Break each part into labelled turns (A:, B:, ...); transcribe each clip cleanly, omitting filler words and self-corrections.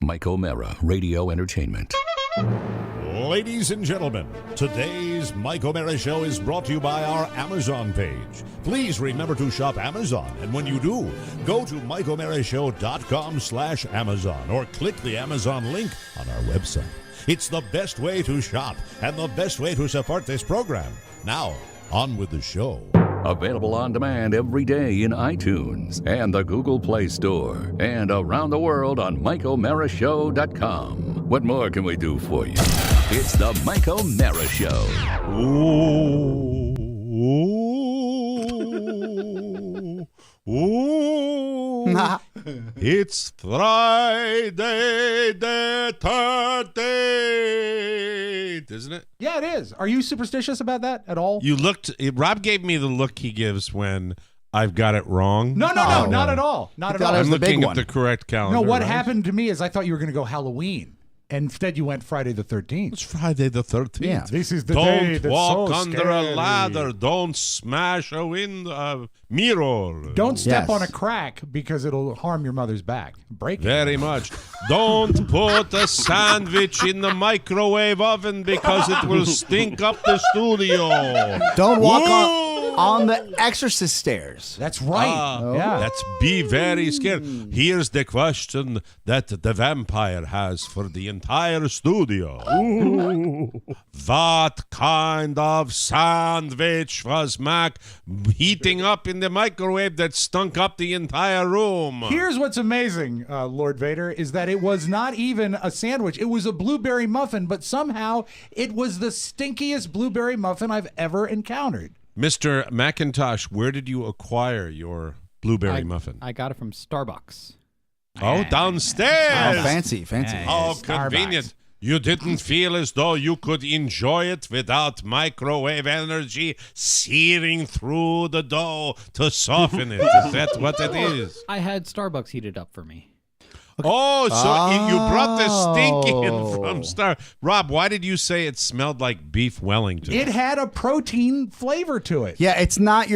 A: Mike O'Mara, Radio Entertainment.
B: Ladies and gentlemen, today's Mike O'Mara Show is brought to you by our Amazon page. Please remember to shop Amazon, and when you do, go to MikeO'MaraShow.com/Amazon or click the Amazon link on our website. It's the best way to shop and the best way to support this program. Now, on with the show.
A: Available on demand every day in iTunes and the Google Play Store and around the world on MikeO'MaraShow.com. What more can we do for you? It's the Mike O'Mara Show.
B: Ooh, ooh, ooh. It's Friday the 13th, isn't it?
C: Yeah, it is. Are you superstitious about that at all?
D: Rob gave me the look he gives when I've got it wrong.
C: No, not at all. Not at all.
D: I'm looking at the correct calendar.
C: No, what happened to me is I thought you were going to go Halloween. And instead, you went Friday the 13th.
D: It's Friday the 13th.
C: Yeah, this is the day that's
D: Don't walk
C: so
D: under
C: scary.
D: a ladder. Don't smash a mirror.
C: Don't step on a crack because it'll harm your mother's back. Break it.
D: Very much. Don't put a sandwich in the microwave oven because it will stink up the studio.
E: Don't walk on the exorcist stairs.
C: That's right. Yeah.
D: Let's be very scared. Here's the question that the vampire has for the entire studio. What kind of sandwich was Mac heating up in the microwave that stunk up the entire room?
C: Here's what's amazing, Lord Vader, is that it was not even a sandwich. It was a blueberry muffin, but somehow it was the stinkiest blueberry muffin I've ever encountered.
D: Mr. McIntosh, where did you acquire your blueberry muffin?
F: I got it from Starbucks.
D: Oh, downstairs.
E: Oh, fancy.
D: How convenient. You didn't feel as though you could enjoy it without microwave energy searing through the dough to soften it. Is that what it is?
F: I had Starbucks heat it up for me.
D: Oh, so you brought the stink in from Rob, why did you say it smelled like beef Wellington?
C: It had a protein flavor to it.
E: Yeah, it's not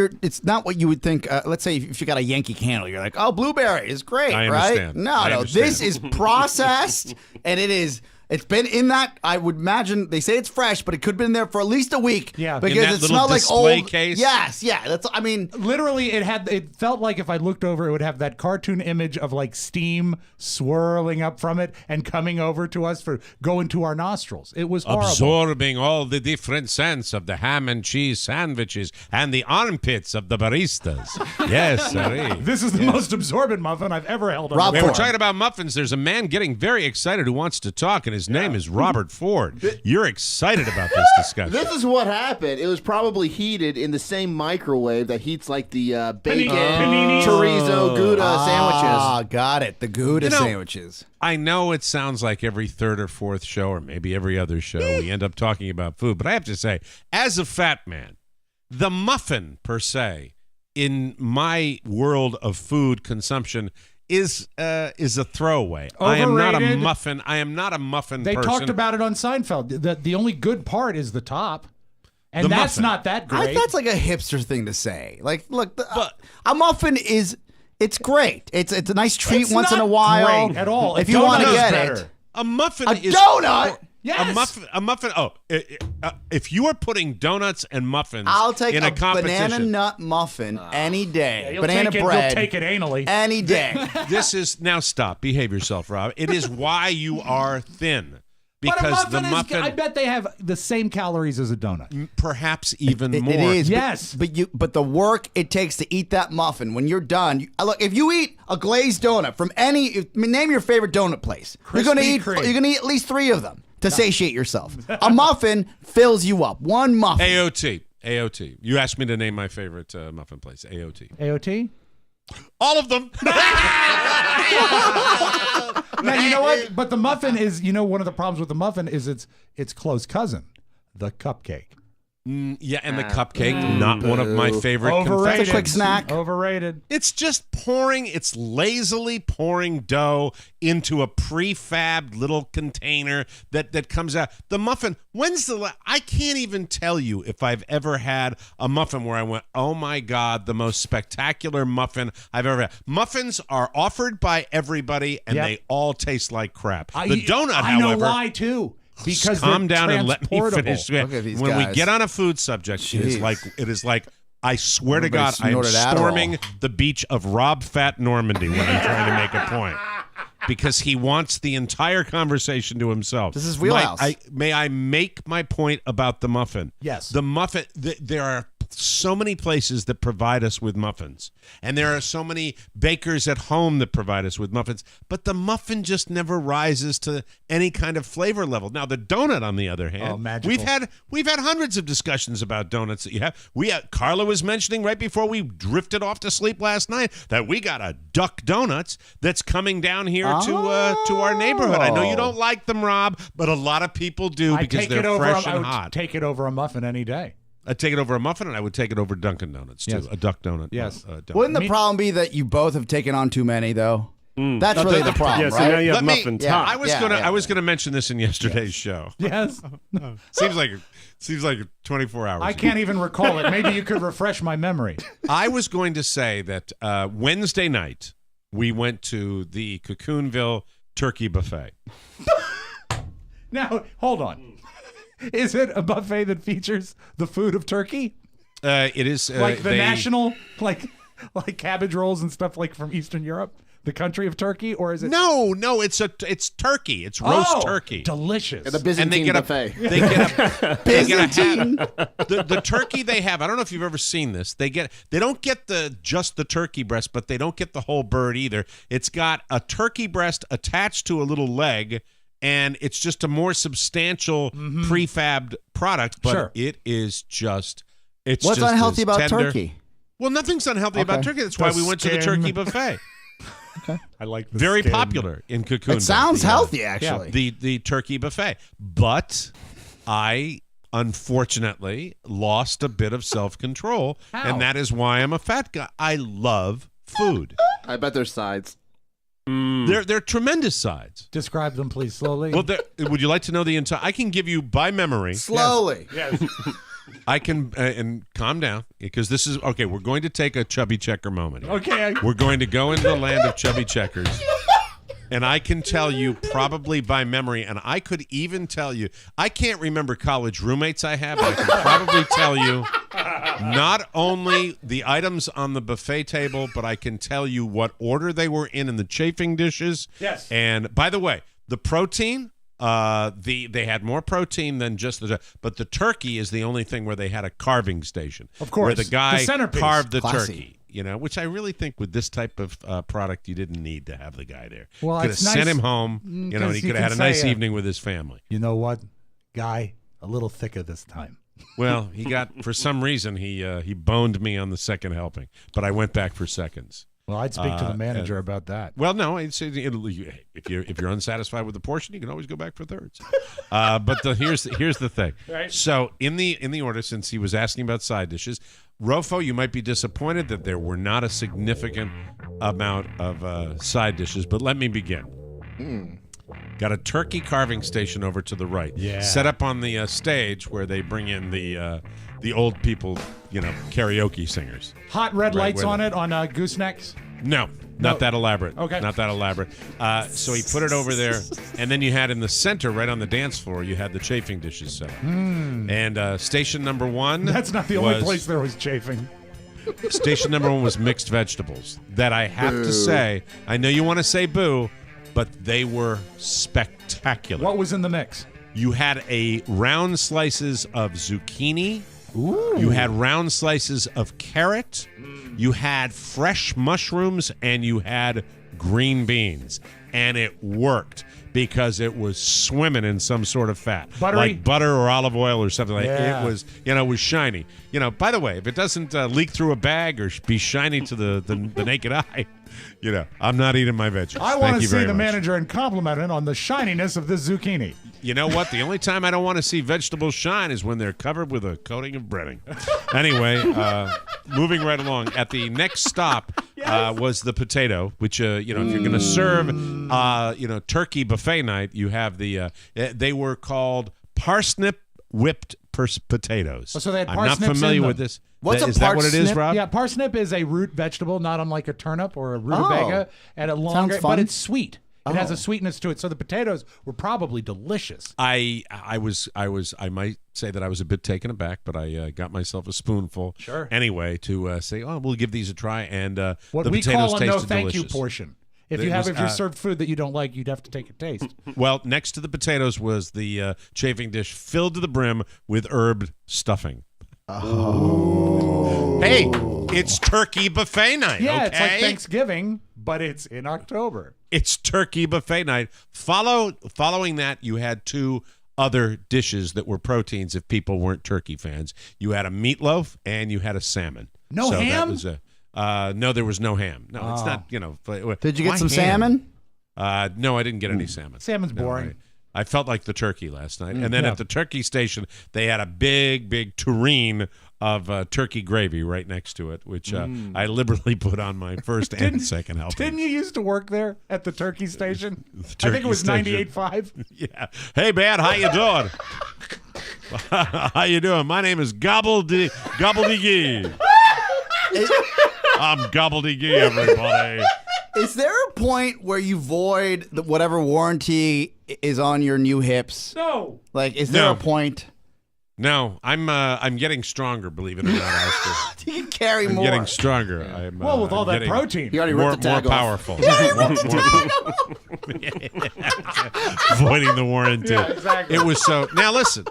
E: what you would think. Let's say if you got a Yankee Candle, you're like, oh, blueberry is great,
D: I
E: right?
D: understand.
E: No, this is processed, and it's been in that, I would imagine, they say it's fresh, but it could have been there for at least a week.
C: Yeah.
E: Because
D: in that
E: it
D: little
E: smelled like
D: display
E: old
D: case?
E: Yes, yeah.
C: Literally, it felt like if I looked over, it would have that cartoon image of like steam swirling up from it and coming over to us for going to our nostrils. It was horrible.
D: Absorbing all the different scents of the ham and cheese sandwiches and the armpits of the baristas. Yes, sir.
C: This is the most absorbent muffin I've ever held.
E: Rob
D: We're
E: Ford.
D: talking about muffins. There's a man getting very excited who wants to talk, and his name is Robert Ford. You're excited about this discussion.
G: This is what happened. It was probably heated in the same microwave that heats like the bacon, chorizo, Gouda sandwiches.
E: Ah, got it. The Gouda sandwiches.
D: I know it sounds like every third or fourth show, or maybe every other show, we end up talking about food. But I have to say, as a fat man, the muffin per se, in my world of food consumption, is a throwaway.
C: Overrated.
D: I am not a muffin
C: They
D: person.
C: talked about it on Seinfeld. The only good part is the top. And that's
D: muffin.
C: not that great.
E: That's like a hipster thing to say. Like, look, a muffin it's great. It's a nice treat
C: It's
E: once in a
C: not
E: while.
C: great at all.
E: If
C: A
E: you want to
C: donut is
E: get
C: better.
E: it.
D: A muffin
E: A
D: is
E: donut?
C: Yes.
D: A muffin. Oh, if you are putting donuts and muffins
E: I'll take
D: in
E: a
D: a competition,
E: banana nut muffin any day.
C: You'll
E: Banana
C: take
E: bread.
C: You'll take it anally.
E: Any day.
D: this is now stop. Behave yourself, Rob. It is why you are thin. Because
C: but a muffin I bet they have the same calories as a donut.
D: Perhaps even more.
E: It is.
C: Yes.
E: But the work it takes to eat that muffin when you're done. Look, if you eat a glazed donut from name your favorite donut place. You're gonna eat at least 3 of them to satiate yourself. A muffin fills you up. One muffin.
D: AOT. You asked me to name my favorite muffin place. AOT.
C: AOT?
D: All of them.
C: Now, you know what? But the muffin is, one of the problems with the muffin is its close cousin, the cupcake.
D: Yeah, and the cupcake, not one of my favorite confections.
E: It's a quick snack.
C: Overrated.
D: It's just it's lazily pouring dough into a prefabbed little container that comes out. The muffin, I can't even tell you if I've ever had a muffin where I went, oh my God, the most spectacular muffin I've ever had. Muffins are offered by everybody, and they all taste like crap. The donut, however.
C: I know why, too. Because
D: calm down and let me finish.
E: Look at these
D: when
E: guys.
D: we get on a food subject, it is like I swear to
E: Everybody
D: God, I am
E: snorted Adderall.
D: storming the beach of Rob Fat Normandy when I'm trying to make a point. Because he wants the entire conversation to himself.
E: This is wheelhouse.
D: May I make my point about the muffin?
C: Yes.
D: The muffin, there are so many places that provide us with muffins. And there are so many bakers at home that provide us with muffins. But the muffin just never rises to any kind of flavor level. Now, the donut, on the other hand, we've had hundreds of discussions about donuts that you have. Carla was mentioning right before we drifted off to sleep last night that we got a Duck Donuts that's coming down here to our neighborhood. I know you don't like them, Rob, but a lot of people do because they're fresh and hot.
C: I would take it over a muffin any day.
D: I'd take it over a muffin, and I would take it over Dunkin' Donuts, too.
C: Yes.
D: A Duck Donut.
C: Yes.
D: Donut.
E: Wouldn't the problem be that you both have taken on too many, though? That's really the problem,
H: Yeah, so
E: right?
H: now you have
D: Let me-
H: muffin
E: yeah.
H: top.
D: I was gonna mention this in yesterday's show.
C: Yes.
D: Seems like 24 hours.
C: I can't even recall it. Maybe you could refresh my memory.
D: I was going to say that Wednesday night we went to the Cocoonville Turkey Buffet.
C: Now, hold on. Is it a buffet that features the food of Turkey?
D: It is
C: Like the national, like cabbage rolls and stuff like from Eastern Europe? The country of Turkey? Or is it?
D: No, it's turkey. It's roast turkey.
C: Delicious.
G: The Byzantine buffet.
D: They get the turkey they have. I don't know if you've ever seen this. They don't get just the turkey breast, but they don't get the whole bird either. It's got a turkey breast attached to a little leg, and it's just a more substantial prefabbed product. But it is just
E: What's
D: just
E: unhealthy
D: as
E: about
D: tender.
E: turkey?
D: Well, nothing's unhealthy about turkey. That's why we went to the
C: skin.
D: turkey buffet.
C: I like the
D: Very
C: skin.
D: popular in Cocoon.
E: It sounds healthy, actually.
D: The turkey buffet. But I unfortunately lost a bit of self-control,
C: How?
D: and that is why I'm a fat guy. I love food.
G: I bet there's sides.
D: They're tremendous sides.
C: Describe them, please, slowly.
D: Well, would you like to know the entire? I can give you by memory.
E: Slowly.
C: yes.
D: I can and calm down because this is okay. We're going to take a chubby checker moment here.
C: Okay.
D: We're going to go into the land of chubby checkers. And I can tell you probably by memory, and I could even tell you, I can't remember college roommates I have, but I can probably tell you not only the items on the buffet table, but I can tell you what order they were in the chafing dishes.
C: Yes.
D: And by the way, the protein, they had more protein than just but the turkey is the only thing where they had a carving station.
C: Of course.
D: Where the guy
C: The centerpiece.
D: carved the
E: Classy.
D: turkey. Which I really think with this type of product, you didn't need to have the guy there.
C: Well,
D: could have
C: it's
D: sent
C: nice-
D: him home, and he
C: 'cause
D: could
C: you
D: have had a
C: can
D: nice
C: say,
D: evening with his family.
C: You know what, guy? A little thicker this time.
D: Well, he got, for some reason, he boned me on the second helping, but I went back for seconds.
C: Well, I'd speak to the manager about that.
D: Well, no, if you're unsatisfied with the portion, you can always go back for thirds. But here's the thing.
C: Right.
D: So in the order, since he was asking about side dishes, Rofo, you might be disappointed that there were not a significant amount of side dishes, but let me begin. Got a turkey carving station over to the right.
C: Yeah.
D: Set up on the stage where they bring in the old people, karaoke singers.
C: Hot red
D: Right,
C: lights
D: where
C: on
D: the-
C: it on goosenecks.
D: No, not that elaborate.
C: Okay.
D: Not that elaborate. So he put it over there, and then you had in the center, right on the dance floor, you had the chafing dishes set up. And station number one.
C: That's not the only place there was chafing.
D: Station number one was mixed vegetables. That I have to say, I know you want to say boo, but they were spectacular.
C: What was in the mix?
D: You had round slices of zucchini. Ooh. You had round slices of carrot. You had fresh mushrooms, and you had green beans. and it worked because it was swimming in some sort of fat,
C: Buttery?
D: like butter or olive oil or something like
C: Yeah.
D: it was. It was shiny. By the way, if it doesn't leak through a bag or be shiny to the naked eye, I'm not eating my veggies.
C: I
D: Thank
C: want to
D: you
C: see
D: very
C: the
D: much.
C: manager and compliment him on the shininess of this zucchini.
D: You know what? The only time I don't want to see vegetables shine is when they're covered with a coating of breading. Anyway, moving right along. At the next stop was the potato, which, if you're going to serve, turkey buffet night, you have they were called parsnip whipped potatoes.
C: Oh, so they had
D: I'm not
C: parsnips
D: familiar
C: in them.
D: with this.
E: What's a
D: Is that what it is,
E: parsnip?
D: Rob?
C: Yeah, parsnip is a root vegetable, not unlike a turnip or a rutabaga, and a longer,
E: fun.
C: but it's sweet. It has
E: Oh.
C: a sweetness to it. So the potatoes were probably delicious.
D: I might say that I was a bit taken aback, but I got myself a spoonful.
C: Sure.
D: Anyway, to say, we'll give these a try, and
C: What
D: the
C: we
D: potatoes
C: call a no
D: tasted
C: thank you
D: delicious.
C: portion. If
D: It was,
C: you're served food that you don't like, you'd have to take a taste.
D: Well, next to the potatoes was the chafing dish filled to the brim with herb stuffing. Oh. Hey, it's turkey buffet night.
C: Yeah,
D: okay?
C: it's like Thanksgiving, but it's in October.
D: It's turkey buffet night. Following that, you had two other dishes that were proteins if people weren't turkey fans. You had a meatloaf and you had a salmon.
C: No
D: so
C: ham?
D: That was no, there was no ham. No, it's not,
E: Did you get
D: why
E: some
D: ham?
E: salmon?
D: No, I didn't get any salmon.
C: Salmon's
D: No,
C: boring.
D: I felt like the turkey last night. And then
C: Yeah.
D: at the turkey station, they had a big tureen of turkey gravy right next to it, which I liberally put on my first and second helping.
C: Didn't you used to work there at the turkey station? I think
D: turkey
C: it was
D: station.
C: 98.5.
D: Yeah. Hey, man, how you doing? How you doing? My name is Gobbledygee. I'm Gobbledygee, everybody.
E: Is there a point where you void whatever warranty is on your new hips?
C: No.
E: Like, is there
D: No.
E: a point?
D: No, I'm getting stronger, believe it or not, Oscar.
E: You can carry
D: I'm
E: more.
D: getting stronger. I'm,
C: Well, with all
D: I'm
C: that
D: getting
C: protein.
G: You already
D: more
G: ripped the tag off.
D: powerful. Voiding the warranty.
C: Yeah, exactly.
D: It was so. Now listen.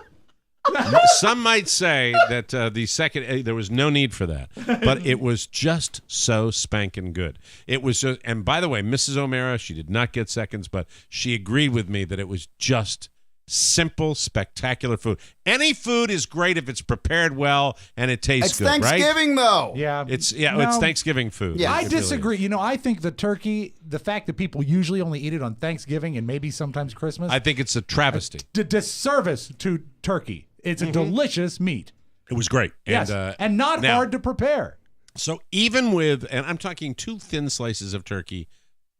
D: Some might say that the second there was no need for that, but it was just so spanking good. It was just, and by the way, Mrs. O'Mara, she did not get seconds, but she agreed with me that it was just simple, spectacular food. Any food is great if it's prepared well and it tastes
E: It's
D: good, right?
E: Thanksgiving, though.
C: Yeah.
D: It's
C: No.
D: Thanksgiving food.
E: Yeah.
C: I
D: It really
C: disagree.
D: is.
C: I think the turkey, the fact that people usually only eat it on Thanksgiving and maybe sometimes Christmas,
D: I think it's a travesty.
C: disservice to turkey. It's a delicious meat.
D: It was great.
C: Yes. And not
D: now-
C: hard to prepare.
D: So even with, and I'm talking 2 thin slices of turkey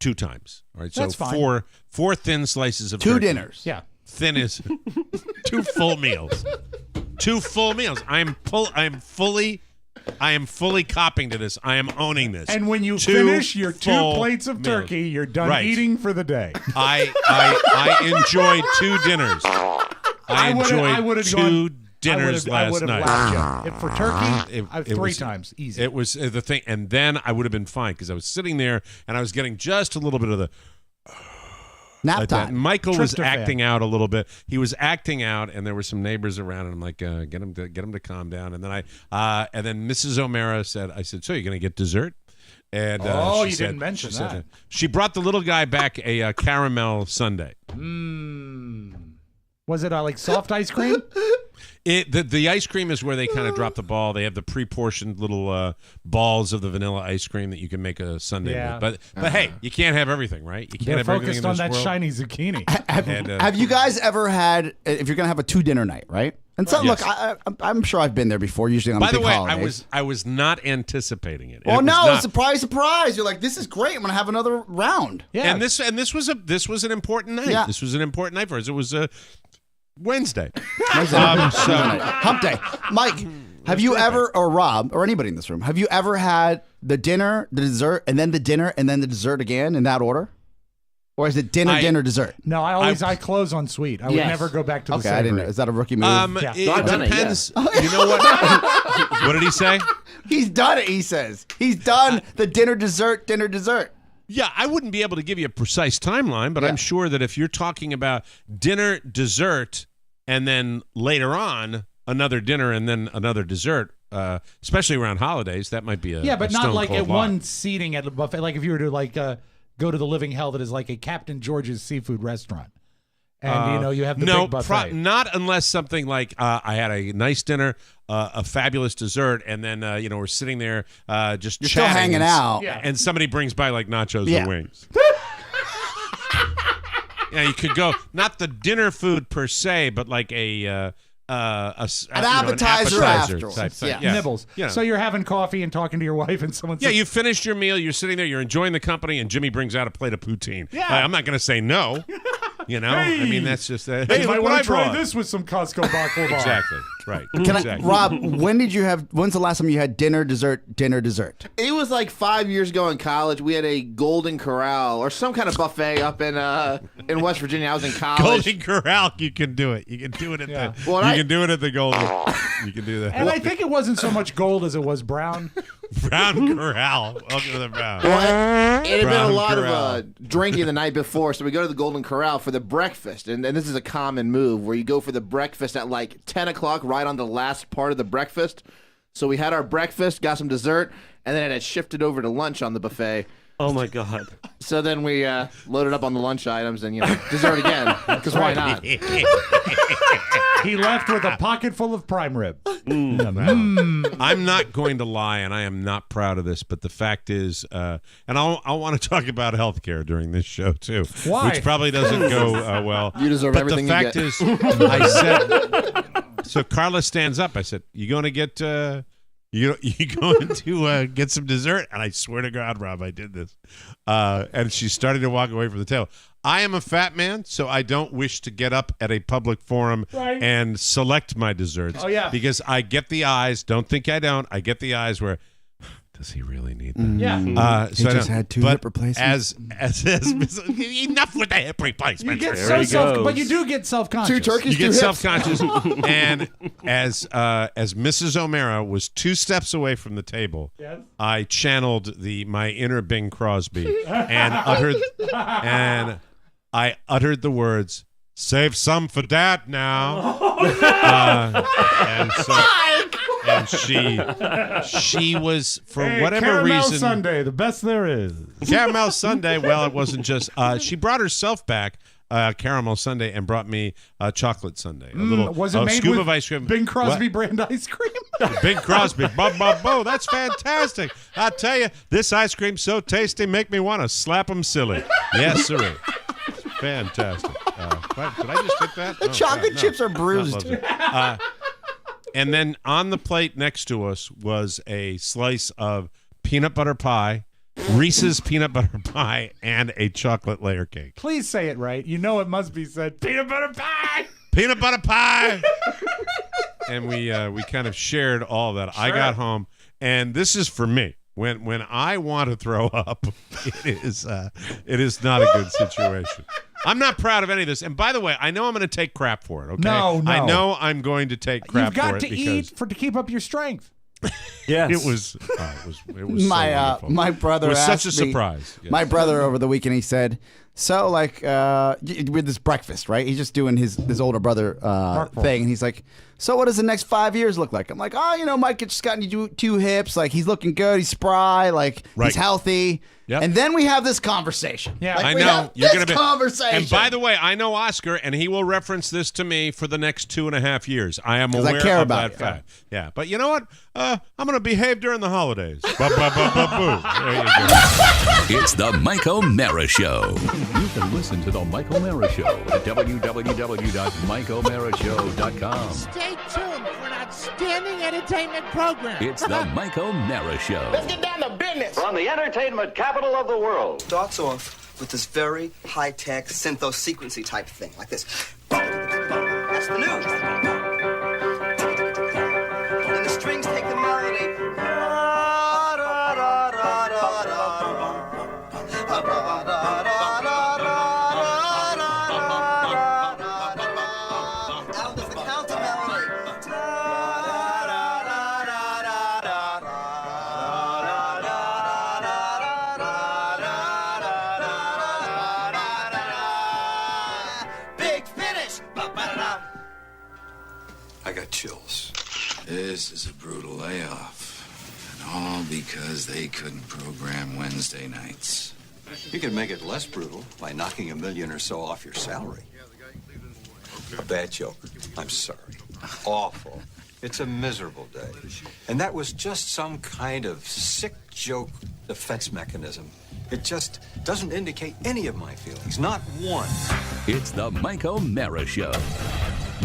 D: 2 times. All right, so
C: That's fine.
D: four thin slices of
E: 2
D: turkey.
E: dinners.
C: Yeah.
D: Thin is 2 full meals. 2 full meals. I am fully copping to this. I am owning this.
C: And when you
D: 2
C: finish your 2
D: full
C: plates of
D: meals.
C: turkey, you're done
D: Right.
C: eating for the day.
D: I enjoyed 2 dinners. I enjoyed 2 dinners
C: I
D: last
C: would have
D: night.
C: laughed you. If for turkey,
D: It
C: 3
D: was-
C: times easy.
D: It was the thing, and then I would have been fine because I was sitting there and I was getting just a little bit of the
E: Nap
D: like that.
E: time.
D: Michael was
C: Tryptophan.
D: acting out a little bit. He was acting out, and there were some neighbors around, and I'm like, get him to calm down. And then and then Mrs. O'Mara said, so you're going to get dessert? And
C: Oh,
D: she
C: you
D: said-
C: didn't mention
D: she said,
C: that.
D: she brought the little guy back a caramel sundae.
C: Was it like soft ice cream?
D: The ice cream is where they kind of drop the ball. They have the pre-portioned little balls of the vanilla ice cream that you can make a sundae
C: Yeah.
D: with. But hey, you can't have everything, right? You can't
C: They're
D: have everything
C: focused
D: in
C: on
D: this
C: that
D: world.
C: shiny zucchini.
E: Have you guys ever had, if you're going to have a 2 dinner night, right? And so,
D: Yes.
E: look, I'm sure I've been there before, usually on
D: By the
E: big
D: way,
E: holidays.
D: I was not anticipating it.
E: Well,
D: It was
E: no,
D: not-
E: surprise, surprise. You're like, this is great. I'm going to have another round.
C: Yeah.
D: And this was an important night.
E: Yeah.
D: This was an important night for us. It was Wednesday.
E: So, hump day. Mike, have you ever, or Rob, or anybody in this room, have you ever had the dinner, the dessert, and then the dinner, and then the dessert again in that order? Or is it dinner, dinner, dessert?
C: No, I close on sweet. I would
G: Yes.
C: never go back to the
E: Okay, I didn't know.
C: savory.
E: Is that a rookie move?
C: Yeah.
D: It
G: I've done it,
D: depends. You know what? What did he say?
E: He's done it, he says. He's done the dinner, dessert, dinner, dessert.
D: Yeah, I wouldn't be able to give you a precise timeline, but I'm sure that if you're talking about dinner, dessert, and then later on another dinner and then another dessert, especially around holidays, that might be a
C: Yeah, but
D: a
C: not
D: stone
C: like
D: cold
C: at
D: lie.
C: one seating at a buffet. Like if you were to go to the living hell that is like a Captain George's seafood restaurant. And, you have the big buffet.
D: Not unless something like I had a nice dinner, a fabulous dessert, and then, we're sitting there just
E: You're
D: chatting.
E: still hanging out.
D: And somebody brings by, like, nachos
E: Yeah.
D: or wings. Yeah, you could go, not the dinner food per se, but like an
E: appetizer afterwards.
D: type thing.
E: Yeah.
C: Nibbles. So you're having coffee and talking to your wife, and someone says,
D: you finished your meal, you're sitting there, you're enjoying the company, and Jimmy brings out a plate of poutine.
C: Yeah.
D: I'm not going to say no. I mean, that's just
C: hey,
D: hey,
C: you might
D: look what
C: want
D: I
C: to try
D: brought.
C: this with some Costco baklava.
D: Exactly. Right.
E: Rob, when's the last time you had dinner, dessert?
G: It was like 5 years ago in college. We had a Golden Corral or some kind of buffet up in West Virginia. I was in college.
D: Golden Corral, you can do it. You can do it at
G: can
D: do it at the Golden. You can do that.
C: And I think it wasn't so much gold as it was brown.
D: Brown Corral. Welcome to the Brown.
G: Well, it had been a
D: Brown
G: lot
D: Corral.
G: of drinking the night before, so we go to the Golden Corral for the breakfast. And this is a common move where you go for the breakfast at like 10 o'clock, right on the last part of the breakfast. So we had our breakfast, got some dessert, and then it had shifted over to lunch on the buffet.
H: Oh, my God.
G: So then we loaded up on the lunch items and, dessert again, because why not?
C: He left with a pocket full of prime rib.
D: I'm not going to lie, and I am not proud of this, but the fact is, and I want to talk about healthcare during this show, too.
C: Why?
D: Which probably doesn't go well.
G: You deserve
D: but
G: everything
D: the
G: you
D: fact
G: get.
D: is, I said, so Carla stands up. I said, you going to get... You going to get some dessert? And I swear to God, Rob, I did this. And she started to walk away from the table. I am a fat man, so I don't wish to get up at a public forum and select my desserts.
C: Oh, yeah.
D: Because I get the eyes. Don't think I don't. I get the eyes where, does he really need that?
C: Yeah.
D: So
E: He just had 2 hip replacements.
D: As enough with the hip replacements.
C: You get but you do get self-conscious.
G: 2 turkeys,
D: You
G: 2
D: get
G: hips.
D: self-conscious, and as Mrs. O'Mara was 2 steps away from the table,
C: Yes.
D: I channeled my inner Bing Crosby and uttered the words, "Save some for Dad now." And she was, for whatever
C: Caramel
D: reason,
C: Sundae, the best there is.
D: Caramel Sundae. Well, it wasn't just. She brought herself back caramel sundae and brought me a chocolate sundae. A little
C: Was it made
D: scoop
C: with
D: of ice cream.
C: Bing Crosby
D: What?
C: brand ice cream?
D: Bing Crosby. Bo. That's fantastic. I tell you, this ice cream's so tasty, make me want to slap them silly. Yes, sir. Fantastic. Did I just hit that?
E: The chocolate chips are bruised.
D: And then on the plate next to us was a slice of peanut butter pie, Reese's peanut butter pie, and a chocolate layer cake.
C: Please say it right. You know it must be said peanut butter pie.
D: Peanut butter pie. And we kind of shared all that. I got home, and this is for me. When I want to throw up, it is not a good situation. I'm not proud of any of this. And by the way, I know I'm going to take crap for it. Okay,
C: No.
D: I know I'm going to take crap
C: You've got
D: for it
C: to eat to keep up your strength.
H: Yes.
D: It was so wonderful.
E: My brother
D: It was
E: asked
D: such a
E: me-
D: surprise. Yes.
E: My brother over the weekend, he said, so like with this breakfast, right? He's just doing his older brother thing, and he's like, so what does the next 5 years look like? I'm like, Mike just got 2 hips, like he's looking good, he's spry, like he's healthy.
D: Yep.
E: And then we have this conversation.
C: Yeah.
E: Like,
D: I
E: we
D: know
E: have
D: you're
E: this
D: going to be.
E: conversation.
D: And by the way, I know Oscar, and he will reference this to me for the next 2.5 years. I am
E: 'Cause I
D: aware
E: care
D: of
E: about
D: that
E: you.
D: fact. Yeah, but you know what? I'm going to behave during the holidays. Boo. There you go.
A: It's the Mike O'Mara Show. You can listen to the Mike O'Mara Show at www.mikeomarashow.com.
I: Stay tuned for an outstanding entertainment program.
A: It's the Mike O'Mara Show.
I: Let's get down to business.
J: From the entertainment capital of the world.
K: Starts off with this very high-tech syntho-sequency type thing, like this. That's the news. And the strings take the melody. Out is the counter melody. Big finish.
L: I got chills. This is a brutal layoff. And all because they couldn't program Wednesday nights. You could make it less brutal by knocking $1 million or so off your salary. Bad joke. I'm sorry. Awful. It's a miserable day. And that was just some kind of sick joke defense mechanism. It just doesn't indicate any of my feelings, not one.
A: It's the Mike O'Mara Show.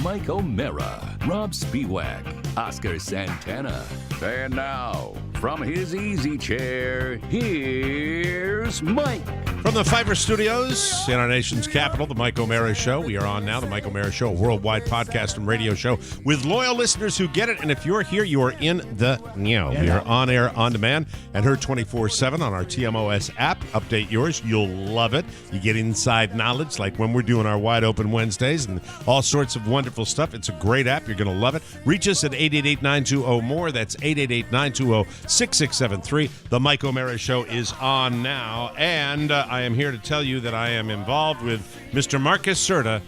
A: Mike O'Mara, Rob Spiewak, Oscar Santana. And now, from his easy chair, here's Mike.
D: From the Fiverr Studios in our nation's capital, the Mike O'Mara Show. We are on now, the Mike O'Mara Show, a worldwide podcast and radio show with loyal listeners who get it. And if you're here, you are in the know. We are on air, on demand, and heard 24/7 on our TMOS app. Update yours. You'll love it. You get inside knowledge, like when we're doing our Wide Open Wednesdays and all sorts of wonderful stuff. It's a great app. You're going to love it. Reach us at 888-920-MORE. That's 888-920-6673. The Mike O'Mara Show is on now. And I am here to tell you that I am involved with Mr. Marcus Serta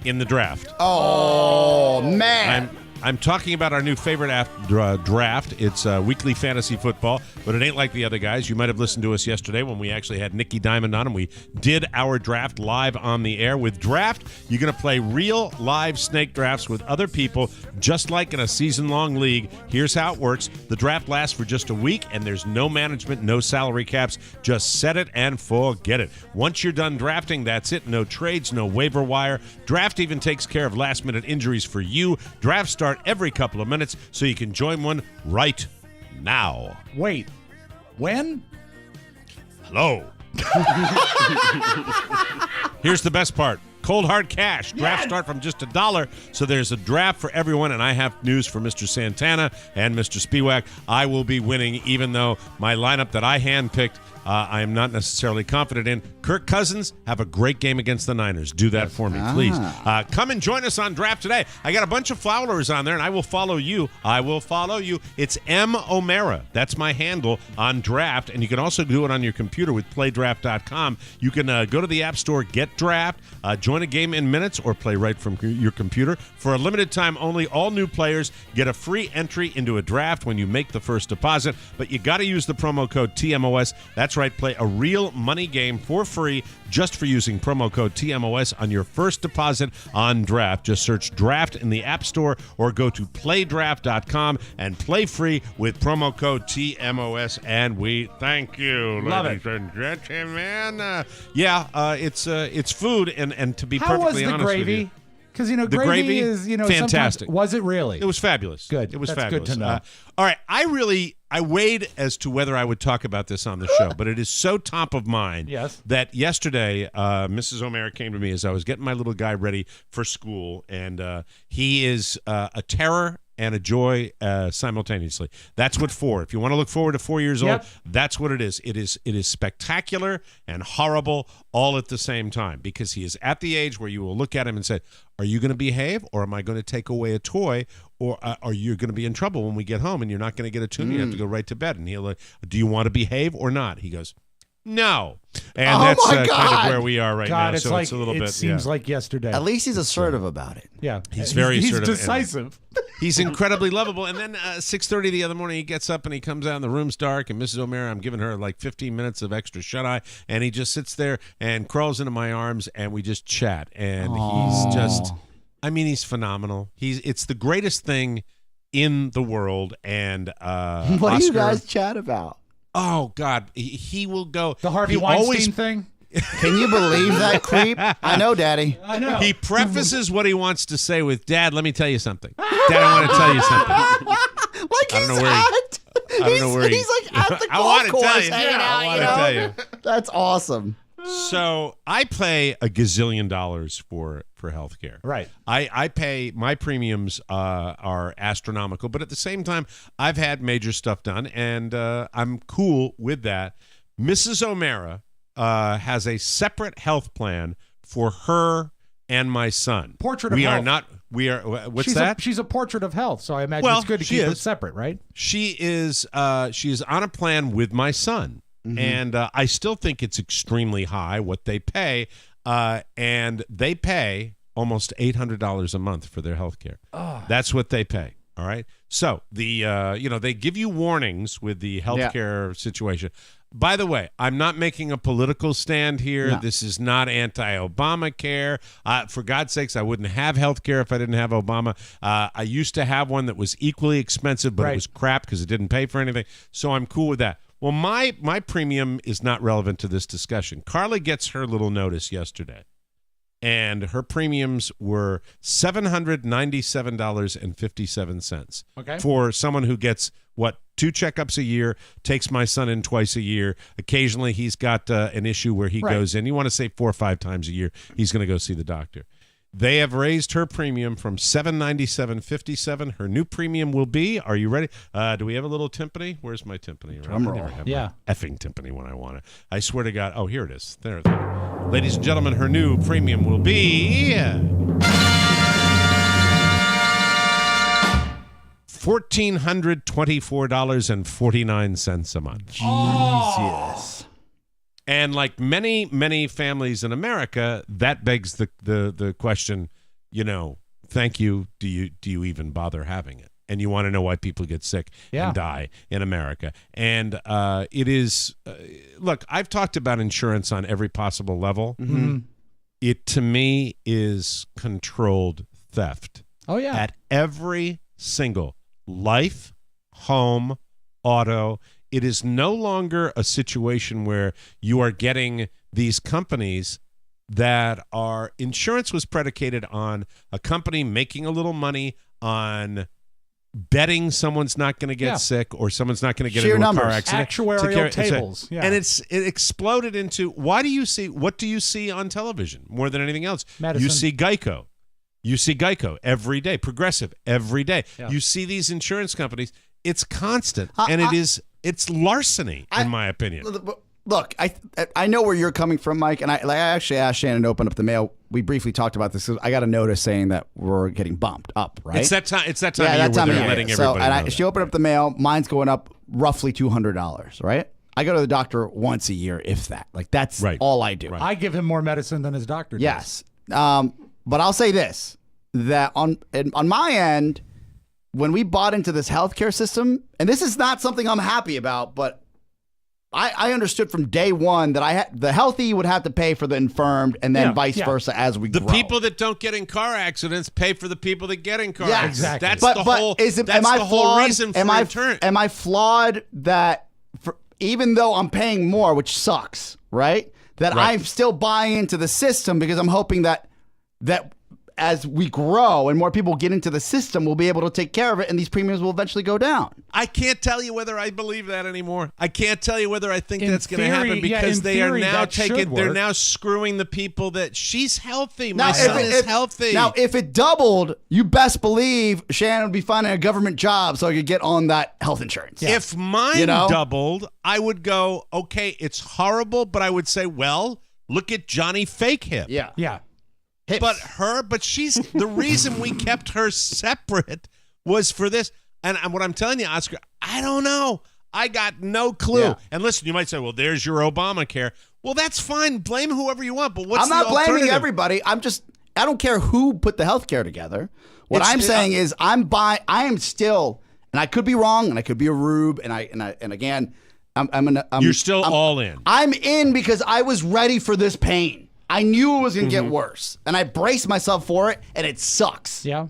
D: in the draft.
E: Oh, man.
D: I'm talking about our new favorite draft. It's weekly fantasy football, but it ain't like the other guys. You might have listened to us yesterday when we actually had Nicky Diamond on, and we did our draft live on the air. With draft, you're going to play real live snake drafts with other people, just like in a season-long league. Here's how it works. The draft lasts for just a week, and there's no management, no salary caps. Just set it and forget it. Once you're done drafting, that's it. No trades, no waiver wire. Draft even takes care of last-minute injuries for you. Draft starts every couple of minutes, so you can join one right now.
C: Wait, when?
D: Hello. Here's the best part. Cold hard cash. Drafts start from just $1, so there's a draft for everyone, and I have news for Mr. Santana and Mr. Spiewak. I will be winning, even though my lineup that I handpicked, I am not necessarily confident in. Kirk Cousins, have a great game against the Niners. Do that for me, please. Come and join us on draft today. I got a bunch of followers on there, and I will follow you. I will follow you. It's M. O'Mara. That's my handle on draft, and you can also do it on your computer with playdraft.com. You can go to the App Store, get draft, join a game in minutes, or play right from your computer. For a limited time only, all new players get a free entry into a draft when you make the first deposit, but you got to use the promo code TMOS. That's right, play a real money game for free just for using promo code TMOS on your first deposit on draft. Just search draft in the App Store or go to playdraft.com and play free with promo code TMOS, and we thank you.
C: Love
D: ladies and gentlemen. It's food, and to be
C: How was
D: perfectly
C: the
D: honest
C: gravy?
D: with you,
C: Because,
D: the gravy
C: is,
D: fantastic.
C: Was it really?
D: It was fabulous.
C: Good.
D: It was
C: That's
D: fabulous.
C: good to know.
D: All right. I weighed as to whether I would talk about this on the show, but it is so top of mind that yesterday Mrs. O'Mara came to me as I was getting my little guy ready for school, and he is a terror and a joy simultaneously. That's what if you want to look forward to 4 years old, that's what it is. It is spectacular and horrible all at the same time, because he is at the age where you will look at him and say, are you going to behave, or am I going to take away a toy, or are you going to be in trouble when we get home and you're not going to get a tune? You have to go right to bed. And he'll do you want to behave or not? He goes, no. And that's kind of where we are right now.
C: It's
D: so
C: like,
D: it's a little
C: it
D: bit.
C: seems like yesterday.
E: At least he's assertive about it.
C: Yeah.
D: He's very assertive.
C: He's decisive.
D: He's incredibly lovable. And then 6:30 the other morning, he gets up and he comes out and the room's dark. And Mrs. O'Mara, I'm giving her like 15 minutes of extra shut-eye. And he just sits there and crawls into my arms and we just chat. And he's just, he's phenomenal. It's the greatest thing in the world. And
E: what do you guys chat about?
D: Oh, God. He will go.
C: The Harvey Weinstein thing?
E: Can you believe that creep? I know, Daddy.
C: I know.
D: He prefaces what he wants to say with, Dad, let me tell you something. Dad, I want to tell you something.
E: Like
D: I don't know where
E: he's like at the golf course hanging out.
D: I want to tell you.
E: That's awesome.
D: So I pay $1 gazillion for healthcare.
C: Right.
D: I pay, my premiums are astronomical, but at the same time, I've had major stuff done, and I'm cool with that. Mrs. O'Mara has a separate health plan for her and my son.
C: Portrait of health.
D: What's that?
C: She's a portrait of health, so I imagine it's good to keep it separate, right?
D: She is on a plan with my son. Mm-hmm. And I still think it's extremely high what they pay, and they pay almost $800 a month for their health care. Oh. That's what they pay. All right. So they give you warnings with the healthcare situation, by the way, I'm not making a political stand here.
E: No.
D: This is not anti-Obamacare. For God's sakes, I wouldn't have health care if I didn't have Obama. I used to have one that was equally expensive, but it was crap because it didn't pay for anything. So I'm cool with that. Well, my premium is not relevant to this discussion. Carla gets her little notice yesterday, and her premiums were $797.57 for someone who gets, 2 checkups a year, takes my son in twice a year. Occasionally he's got an issue where he goes in. You want to say 4 or 5 times a year, he's going to go see the doctor. They have raised her premium from $797.57. Her new premium will be, are you ready? Do we have a little timpani? Where's my timpani?
E: Drum roll.
D: I never have my effing timpani when I want it. I swear to God. Oh, here it is. There. Ladies and gentlemen, her new premium will be $1,424.49 a month.
E: Jesus.
D: And like many, many families in America, that begs the question, thank you. Do you even bother having it? And you want to know why people get sick and die in America. And it is, look, I've talked about insurance on every possible level.
C: Mm-hmm.
D: It, to me, is controlled theft.
C: Oh, yeah.
D: At every single life, home, auto. It is no longer a situation where you are getting these companies that are, insurance was predicated on a company making a little money on betting someone's not going to get sick or someone's not going to get into a car accident.
C: Actuarial tables.
D: And it exploded into, what do you see on television more than anything else?
C: Medicine.
D: You see Geico. You see Geico every day, Progressive every day.
C: Yeah.
D: You see these insurance companies. It's constant, and it's larceny, in my opinion.
E: Look, I know where you're coming from, Mike, and I actually asked Shannon to open up the mail. We briefly talked about this. I got a notice saying that we're getting bumped up, right?
D: It's that time. It's that time of year where they're letting everybody know.
E: She opened up the mail. Mine's going up roughly $200, right? I go to the doctor once a year, if that. Like that's all I do.
C: Right. I give him more medicine than his doctor does.
E: Yes, but I'll say this: that on my end, when we bought into this healthcare system, and this is not something I'm happy about, but I understood from day one that the healthy would have to pay for the infirmed, and then vice versa as we grow.
D: The people that don't get in car accidents pay for the people that get in car accidents.
C: Exactly.
D: That's the whole reason for return.
E: Am I flawed that even though I'm paying more, which sucks, right? That I'm still buying into the system because I'm hoping that as we grow and more people get into the system, we'll be able to take care of it, and these premiums will eventually go down.
D: I can't tell you whether I believe that anymore. I can't tell you whether I think that's going to happen because they are now they're now screwing the people that she's healthy. My son is healthy.
E: Now, if it doubled, you best believe Shannon would be finding a government job so I could get on that health insurance.
D: Yeah. If mine doubled, I would go, okay, it's horrible, but I would say, well, look at Johnny Fake Hip.
E: Yeah.
C: Yeah.
E: Hips.
D: But she's the reason we kept her separate was for this. And what I'm telling you, Oscar, I don't know. I got no clue. Yeah. And listen, you might say, well, there's your Obamacare. Well, that's fine. Blame whoever you want. But what's the alternative?
E: I'm not blaming everybody. I don't care who put the health care together. What I'm saying is I am still, and I could be wrong, and I could be a rube, and again,
D: you're still all in.
E: I'm in because I was ready for this pain. I knew it was going to get worse, and I braced myself for it, and it sucks.
C: Yeah.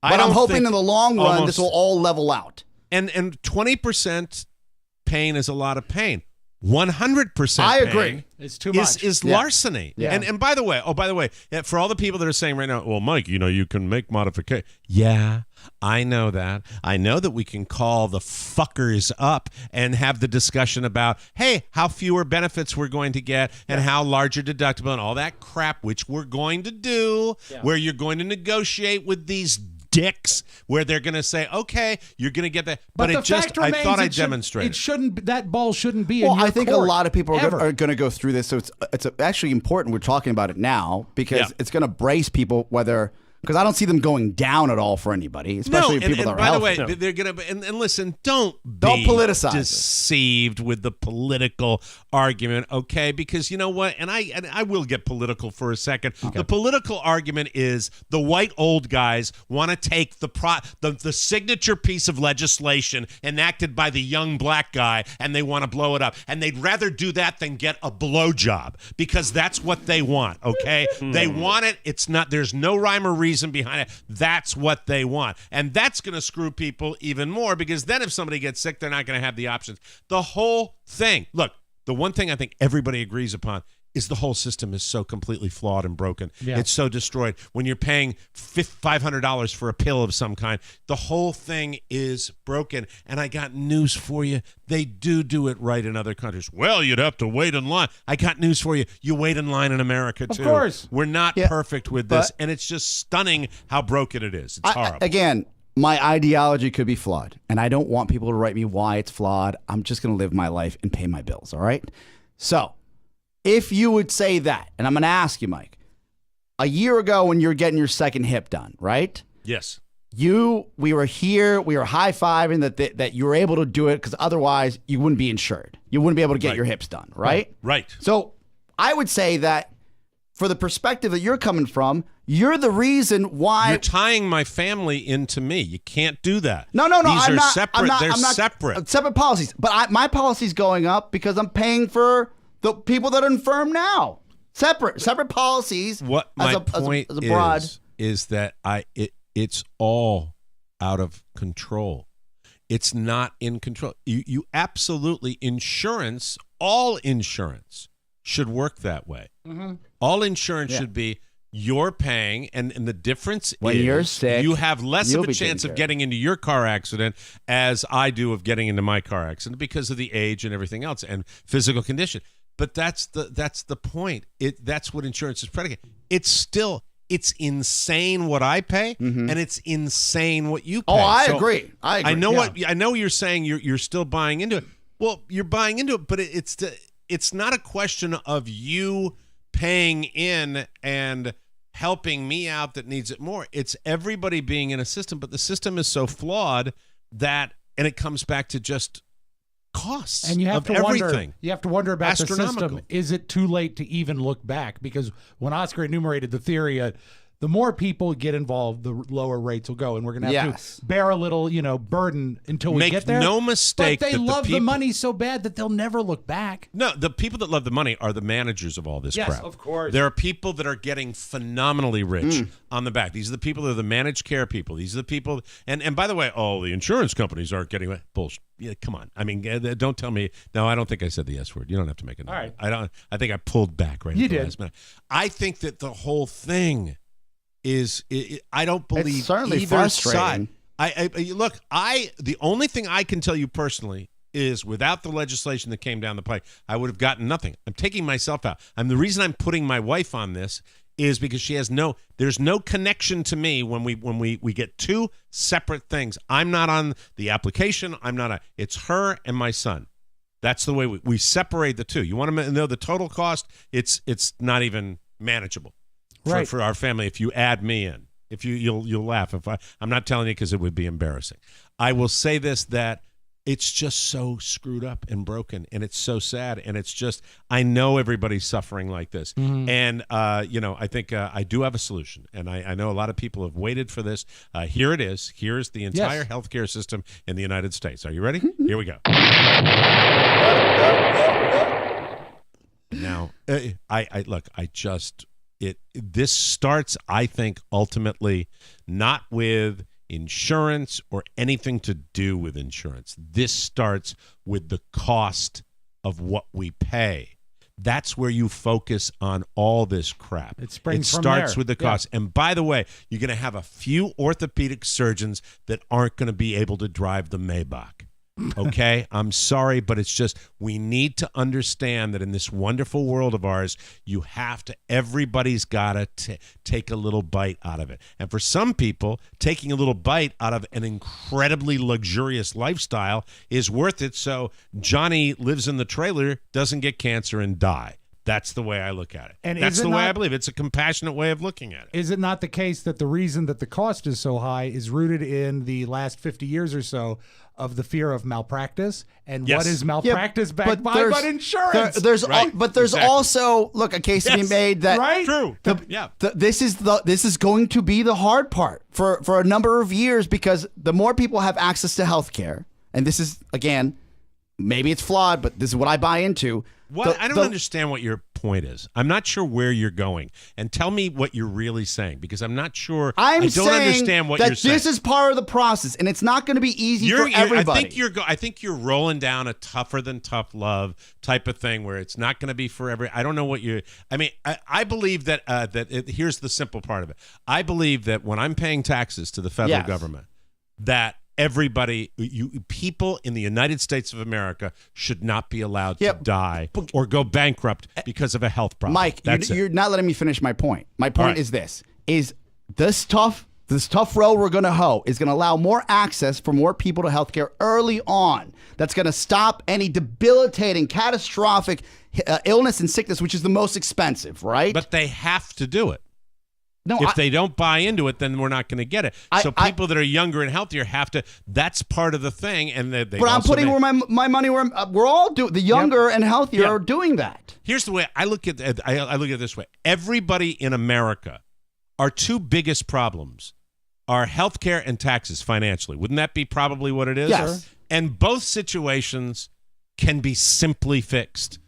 E: But I'm hoping in the long run this will all level out.
D: And 20% pain is a lot of pain. 100%
E: I agree.
C: It's too much.
D: Is larceny.
E: Yeah.
D: And by the way, for all the people that are saying right now, well, Mike, you can make modification. Yeah, I know that. I know that we can call the fuckers up and have the discussion about, hey, how fewer benefits we're going to get and how larger deductible and all that crap, which we're going to do, where you're going to negotiate with these dicks where they're going to say, okay, you're going to get that. But I thought I demonstrated.
C: That ball shouldn't be
E: well,
C: in your
E: I think
C: court,
E: a lot of people are
C: ever.
E: going to go through this. So it's actually important we're talking about it now because it's going to brace people whether because I don't see them going down at all for anybody, especially people that are healthy.
D: By the way, they're gonna and listen. Don't
E: politicize
D: deceived with the political argument, okay? Because you know what, and I will get political for a second. Okay. The political argument is the white old guys want to take the signature piece of legislation enacted by the young black guy, and they want to blow it up, and they'd rather do that than get a blowjob because that's what they want, okay? They want it. It's not. There's no rhyme or reason behind it. That's what they want. And that's going to screw people even more because then if somebody gets sick, they're not going to have the options. The whole thing. Look, the one thing I think everybody agrees upon is the whole system is so completely flawed and broken. Yeah. It's so destroyed. When you're paying $500 for a pill of some kind, the whole thing is broken. And I got news for you. They do it right in other countries. Well, you'd have to wait in line. I got news for you. You wait in line in America, too.
C: Of course.
D: We're not perfect with this, and it's just stunning how broken it is. It's horrible.
E: Again, my ideology could be flawed, and I don't want people to write me why it's flawed. I'm just going to live my life and pay my bills, all right? So if you would say that, and I'm going to ask you, Mike, a year ago when you were getting your second hip done, right?
D: Yes.
E: We were here, we were high-fiving that you were able to do it because otherwise you wouldn't be insured. You wouldn't be able to get your hips done, right?
D: Right.
E: So I would say that for the perspective that you're coming from, you're the reason why
D: you're tying my family into me. You can't do that.
E: No.
D: These
E: I'm
D: are
E: not,
D: separate.
E: I'm not,
D: They're
E: I'm not,
D: separate.
E: Separate policies. But my policy's going up because I'm paying for the people that are infirm now. Separate policies.
D: What my point is that it's all out of control. It's not in control. You absolutely all insurance should work that way. Mm-hmm. All insurance should be you're paying, and the difference
E: when
D: is
E: you're sick,
D: you have less of a chance of getting into your car accident as I do of getting into my car accident because of the age and everything else and physical condition. But that's the point. That's what insurance is predicated. It's insane what I pay, and it's insane what you pay.
E: Oh, I agree.
D: I know I know you're saying you're still buying into it. Well, you're buying into it, but it's not a question of you paying in and helping me out that needs it more. It's everybody being in a system, but the system is so flawed that, and it comes back to just costs
C: and you have
D: of
C: to
D: everything.
C: Wonder, you have to wonder about the system. Is it too late to even look back? Because when Oscar enumerated the theory, the more people get involved, the lower rates will go, and we're going to have to bear a little, burden until we get there.
D: Make no mistake.
C: But they love the money so bad that they'll never look back.
D: No, the people that love the money are the managers of all this crap.
C: Yes, of course.
D: There are people that are getting phenomenally rich on the back. These are the people that are the managed care people. These are the people, and by the way, the insurance companies aren't getting bullshit. Yeah, come on. I mean, don't tell me. No, I don't think I said the S word. You don't have to make it. All right. I think I pulled back right at the last minute. I think that the whole thing is I don't believe
E: it's certainly
D: either
E: frustrating.
D: side. The only thing I can tell you personally is without the legislation that came down the pike, I would have gotten nothing. I'm taking myself out. The reason I'm putting my wife on this is because there's no connection to me when we get two separate things. I'm not on the application. It's her and my son. That's the way we separate the two. You want to know the total cost? It's not even manageable. For our family, if you add me in, you'll laugh. I'm not telling you because it would be embarrassing. I will say this, that it's just so screwed up and broken, and it's so sad, and it's just, I know everybody's suffering like this, and I think I do have a solution, and I know a lot of people have waited for this. Here it is. Here's the entire healthcare system in the United States. Are you ready? Here we go. Now, this starts, I think, ultimately not with insurance or anything to do with insurance. This starts with the cost of what we pay. That's where you focus on all this crap.
C: It
D: starts with the cost. Yeah. And by the way, you're going to have a few orthopedic surgeons that aren't going to be able to drive the Maybach. Okay, I'm sorry, but it's just, we need to understand that in this wonderful world of ours, everybody's got to take a little bite out of it. And for some people, taking a little bite out of an incredibly luxurious lifestyle is worth it. So Johnny lives in the trailer, doesn't get cancer and die. That's the way I look at it.
C: And
D: that's the way I believe. It's a compassionate way of looking at it.
C: Is it not the case that the reason that the cost is so high is rooted in the last 50 years or so of the fear of malpractice? And what is malpractice backed by but insurance?
E: There's also a case to be made that
D: True.
E: This is going to be the hard part for a number of years, because the more people have access to health care, and this is, again, maybe it's flawed, but this is what I buy into.
D: I don't understand what your point is. I'm not sure where you're going. And tell me what you're really saying, because I'm not sure. I don't understand what you're saying.
E: This is part of the process, and it's not going to be easy for everybody.
D: I think you're rolling down a tougher than tough love type of thing where it's not going to be for every. I don't know what you. I mean, I believe that here's the simple part of it. I believe that when I'm paying taxes to the federal government, that everybody, people in the United States of America should not be allowed to die or go bankrupt because of a health problem.
E: Mike, you're not letting me finish my point. My point is this tough row we're going to hoe is going to allow more access for more people to healthcare early on. That's going to stop any debilitating, catastrophic illness and sickness, which is the most expensive, right?
D: But they have to do it.
E: No,
D: if they don't buy into it, then we're not going to get it. So people that are younger and healthier have to. That's part of the thing. And but
E: I'm putting my money where we're all doing. The younger and healthier are doing that.
D: Here's the way I look at it. I look at it this way. Everybody in America, our two biggest problems are healthcare and taxes financially. Wouldn't that be probably what it is?
E: Yes.
D: And both situations can be simply fixed.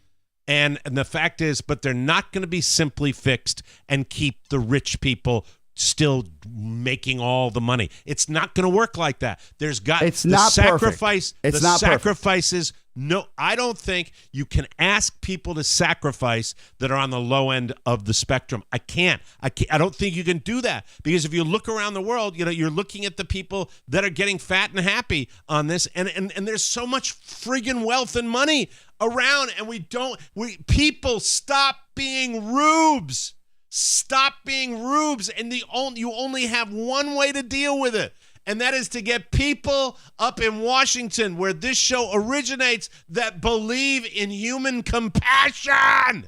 D: And the fact is, but they're not going to be simply fixed and keep the rich people still making all the money. It's not going to work like that.
E: It's not sacrifice.
D: It's the not sacrifices. Perfect. No, I don't think you can ask people to sacrifice that are on the low end of the spectrum. I can't. I don't think you can do that, because if you look around the world, you're looking at the people that are getting fat and happy on this, and there's so much friggin' wealth and money around, and people stop being rubes. Stop being rubes, and you only have one way to deal with it. And that is to get people up in Washington, where this show originates, that believe in human compassion.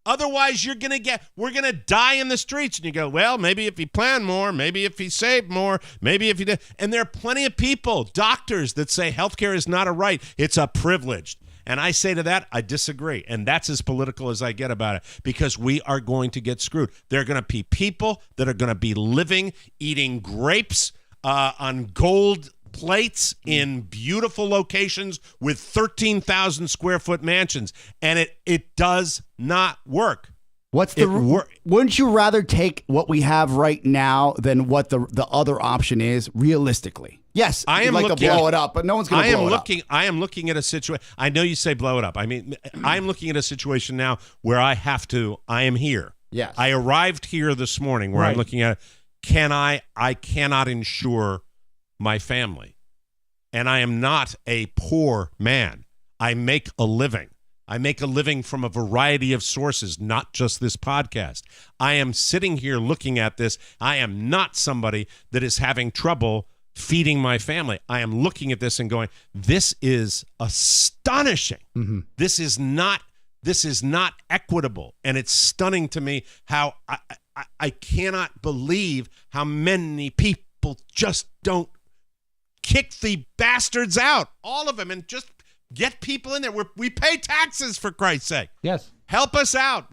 D: Otherwise, we're going to die in the streets. And you go, well, maybe if he planned more, maybe if he saved more, maybe if he did. And there are plenty of people, doctors, that say healthcare is not a right, it's a privilege. And I say to that, I disagree. And that's as political as I get about it, because we are going to get screwed. There are going to be people that are going to be living, eating grapes on gold plates in beautiful locations with 13,000 square foot mansions. And it does not work.
E: Wouldn't you rather take what we have right now than what the other option is, realistically? Yes, I'd like to blow it up, but no one's going to blow it up.
D: I am looking at a situation. I know you say blow it up. I mean, I'm looking at a situation now where I am here.
E: Yes.
D: I arrived here this morning where I'm looking at, I cannot insure my family. And I am not a poor man. I make a living. I make a living from a variety of sources, not just this podcast. I am sitting here looking at this. I am not somebody that is having trouble feeding my family. I am looking at this and going, this is astonishing. Mm-hmm. This is not equitable. And it's stunning to me how I cannot believe how many people just don't kick the bastards out, all of them, and just get people in there. We pay taxes, for Christ's sake.
C: Yes.
D: Help us out.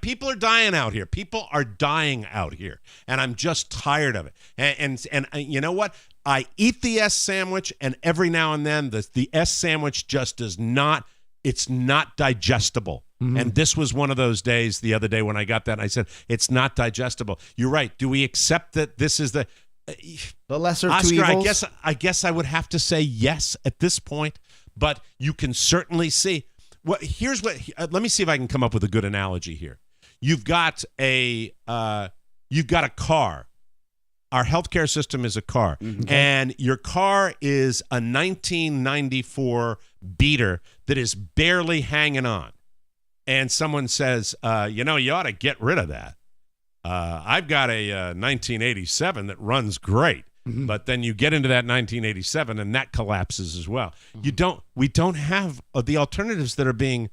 D: People are dying out here. People are dying out here, and I'm just tired of it. And you know what? I eat the S sandwich, and every now and then the S sandwich just does not. It's not digestible. Mm-hmm. And this was one of those days the other day when I got that, and I said, it's not digestible. You're right. Do we accept that this is the
E: lesser of
D: Oscar,
E: two evils?
D: I guess I would have to say yes at this point, but you can certainly see. Let me see if I can come up with a good analogy here. You've got a car. Our healthcare system is a car, and your car is a 1994 beater that is barely hanging on. And someone says, you ought to get rid of that. I've got a 1987 that runs great, but then you get into that 1987 and that collapses as well. We don't have the alternatives that are being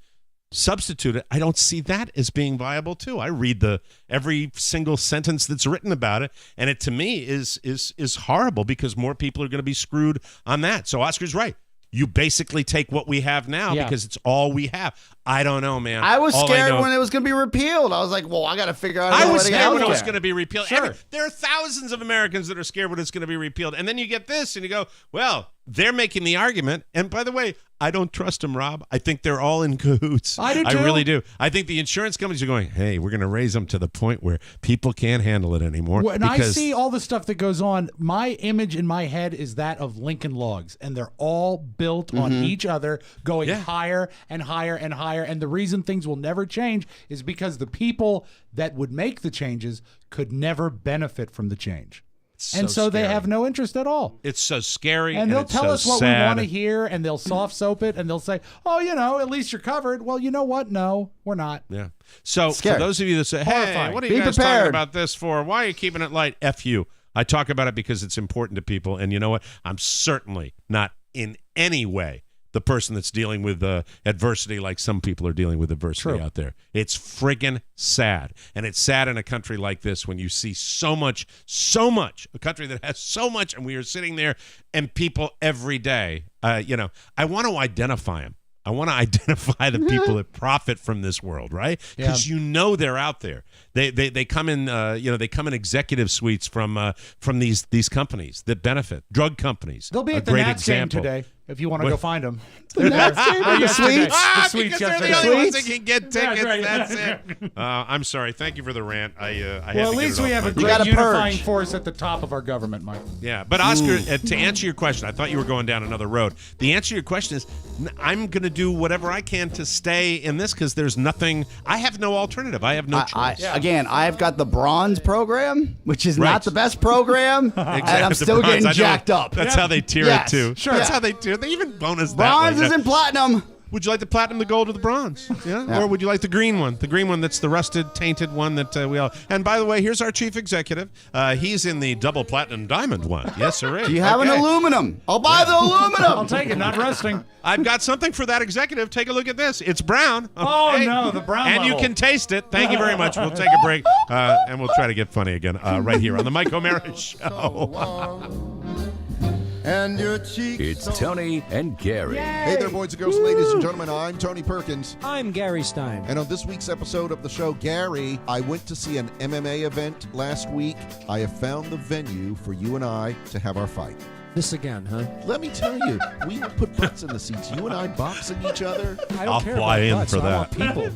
D: substitute it, I don't see that as being viable too. I read every single sentence that's written about it, and it to me is horrible because more people are going to be screwed on that. So Oscar's right. You basically take what we have now because it's all we have. I don't know, man.
E: I was scared when it was going to be repealed. I was like, well, I got to figure out.
D: I was scared when it was going to be repealed.
E: Sure.
D: There are thousands of Americans that are scared when it's going to be repealed. And then you get this and you go, well, they're making the argument. And by the way, I don't trust them, Rob. I think they're all in cahoots.
C: I do too.
D: I really do. I think the insurance companies are going, hey, we're going to raise them to the point where people can't handle it anymore.
C: When I see all the stuff that goes on, my image in my head is that of Lincoln Logs, and they're all built on each other, going higher and higher and higher. And the reason things will never change is because the people that would make the changes could never benefit from the change. And so they have no interest at all.
D: It's so scary.
C: And they'll tell us what we
D: sad.
C: want to hear, and they'll soft soap it, and they'll say, oh, at least you're covered. Well, you know what? No, we're not.
D: Yeah. So for those of you that say, hey, what are you guys talking about this for? Why are you keeping it light? F you. I talk about it because it's important to people. And you know what? I'm certainly not in any way the person that's dealing with adversity like some people are dealing with adversity out there. It's friggin' sad. And it's sad in a country like this when you see so much, a country that has so much, and we are sitting there and people every day, I want to identify them. I want to identify the people that profit from this world, right? Because they're out there. They come in, they come in executive suites from these companies that benefit, drug companies.
C: They'll be at the Nats game today if you want to go find them.
E: The Nats game, the suites,
D: because they're the only ones that can get tickets. That's it. I'm sorry. Thank you for the rant.
C: At least we have a great unifying force at the top of our government, Mike.
D: Yeah, but Oscar, to answer your question, I thought you were going down another road. The answer to your question is, I'm going to do whatever I can to stay in this because there's nothing. I have no alternative. I have no choice.
E: Again, I've got the bronze program, which is not the best program, and I'm still getting jacked up.
D: That's how they tier it too.
C: Sure,
D: that's how they tier. They even bonus that.
E: Bronze is in platinum.
D: Would you like the platinum, the gold, or the bronze? Yeah? Or would you like the green one? The green one that's the rusted, tainted one that we all... And by the way, here's our chief executive. He's in the double platinum diamond one. Yes, sir.
E: Do you have an aluminum? I'll buy the aluminum.
C: I'll take it, not rusting.
D: I've got something for that executive. Take a look at this. It's brown.
C: Oh, no, the brown
D: And
C: level.
D: you can taste it. Thank you very much. We'll take a break, and we'll try to get funny again right here on the Mike O'Mara Show.
M: And your cheeks.
A: It's Tony and Gary.
M: Hey there, boys and girls, ladies and gentlemen. I'm Tony Perkins.
N: I'm Gary Stein.
M: And on this week's episode of the show, Gary, I went to see an MMA event last week. I have found the venue for you and I to have our fight.
N: This again, huh?
M: Let me tell you, we will put butts in the seats. You and I boxing each other.
N: I don't care
D: fly
N: about
D: in
N: butts.
D: for
N: I
D: that.
N: want people.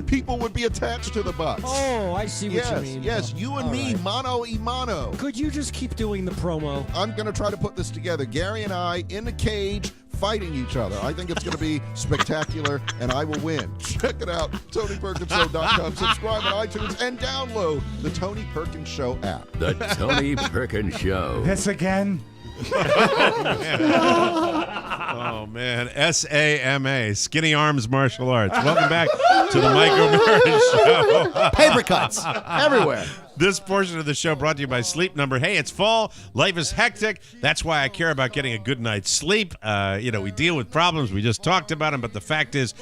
M: People would be attached to the butts.
N: Oh, I see what you mean.
M: Yes, you and me, mano y mano.
N: Could you just keep doing the promo?
M: I'm going to try to put this together. Gary and I in a cage fighting each other. I think it's going to be spectacular, and I will win. Check it out, TonyPerkinsShow.com. Subscribe on iTunes and download the Tony Perkins Show app.
A: The Tony Perkins Show.
C: This again?
D: Oh, man. SAMA, Skinny Arms Martial Arts. Welcome back to the Mike O'Mara Show.
E: Paper cuts everywhere.
D: This portion of the show brought to you by Sleep Number. Hey, it's fall. Life is hectic. That's why I care about getting a good night's sleep. We deal with problems. We just talked about them. But the fact is,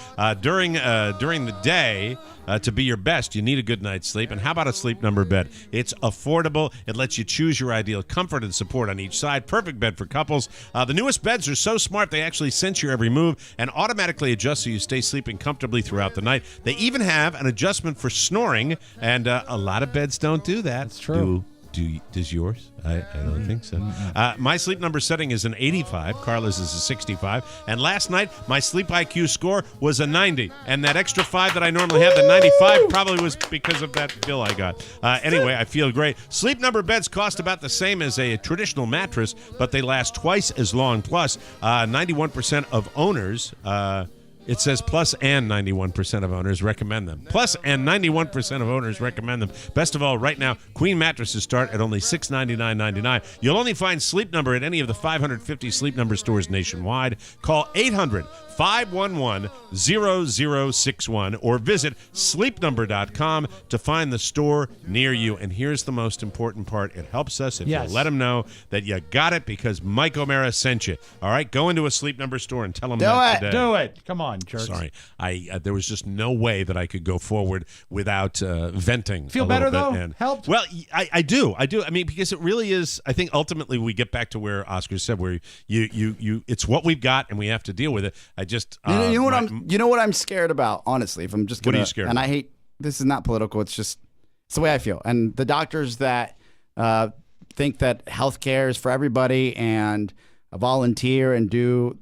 D: during the day, to be your best, you need a good night's sleep. And how about a Sleep Number bed? It's affordable. It lets you choose your ideal comfort and support on each side. Perfect bed for couples. The newest beds are so smart, they actually sense your every move and automatically adjust so you stay sleeping comfortably throughout the night. They even have an adjustment for snoring, and a lot of beds don't do that.
C: That's true.
D: Does yours? I don't think so. My Sleep Number setting is an 85. Carla's is a 65. And last night, my Sleep IQ score was a 90. And that extra 5 that I normally have, the 95, probably was because of that bill I got. Anyway, I feel great. Sleep Number beds cost about the same as a traditional mattress, but they last twice as long. Plus, 91% of owners... It says plus and 91% of owners recommend them. Plus and 91% of owners recommend them. Best of all, right now, Queen mattresses start at only $699.99. You'll only find Sleep Number at any of the 550 Sleep Number stores nationwide. Call 511-0061 or visit sleepnumber.com to find the store near you. And here's the most important part. It helps us if you let them know that you got it because Mike O'Mara sent you. All right, go into a Sleep Number store and tell them that today.
C: Do it. Come on, jerks.
D: Sorry. There was just no way that I could go forward without venting.
C: Feel better, though? Helped?
D: Well, I do. I mean, because it really is, I think ultimately we get back to where Oscar said, where you it's what we've got and we have to deal with it. I just
E: you know what I'm scared about, honestly, if I'm just gonna,
D: what are you scared
E: and
D: about?
E: I hate, this is not political, it's the way I feel. And the doctors that think that healthcare is for everybody and volunteer and do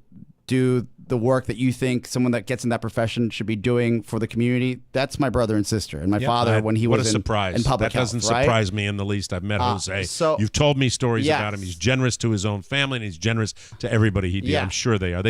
E: the work that you think someone that gets in that profession should be doing for the community, that's my brother and sister and my father when he was in public health.
D: That doesn't surprise me in the least. I've met Jose.
E: So,
D: you've told me stories about him. He's generous to his own family and he's generous to everybody he deals. I'm sure they are.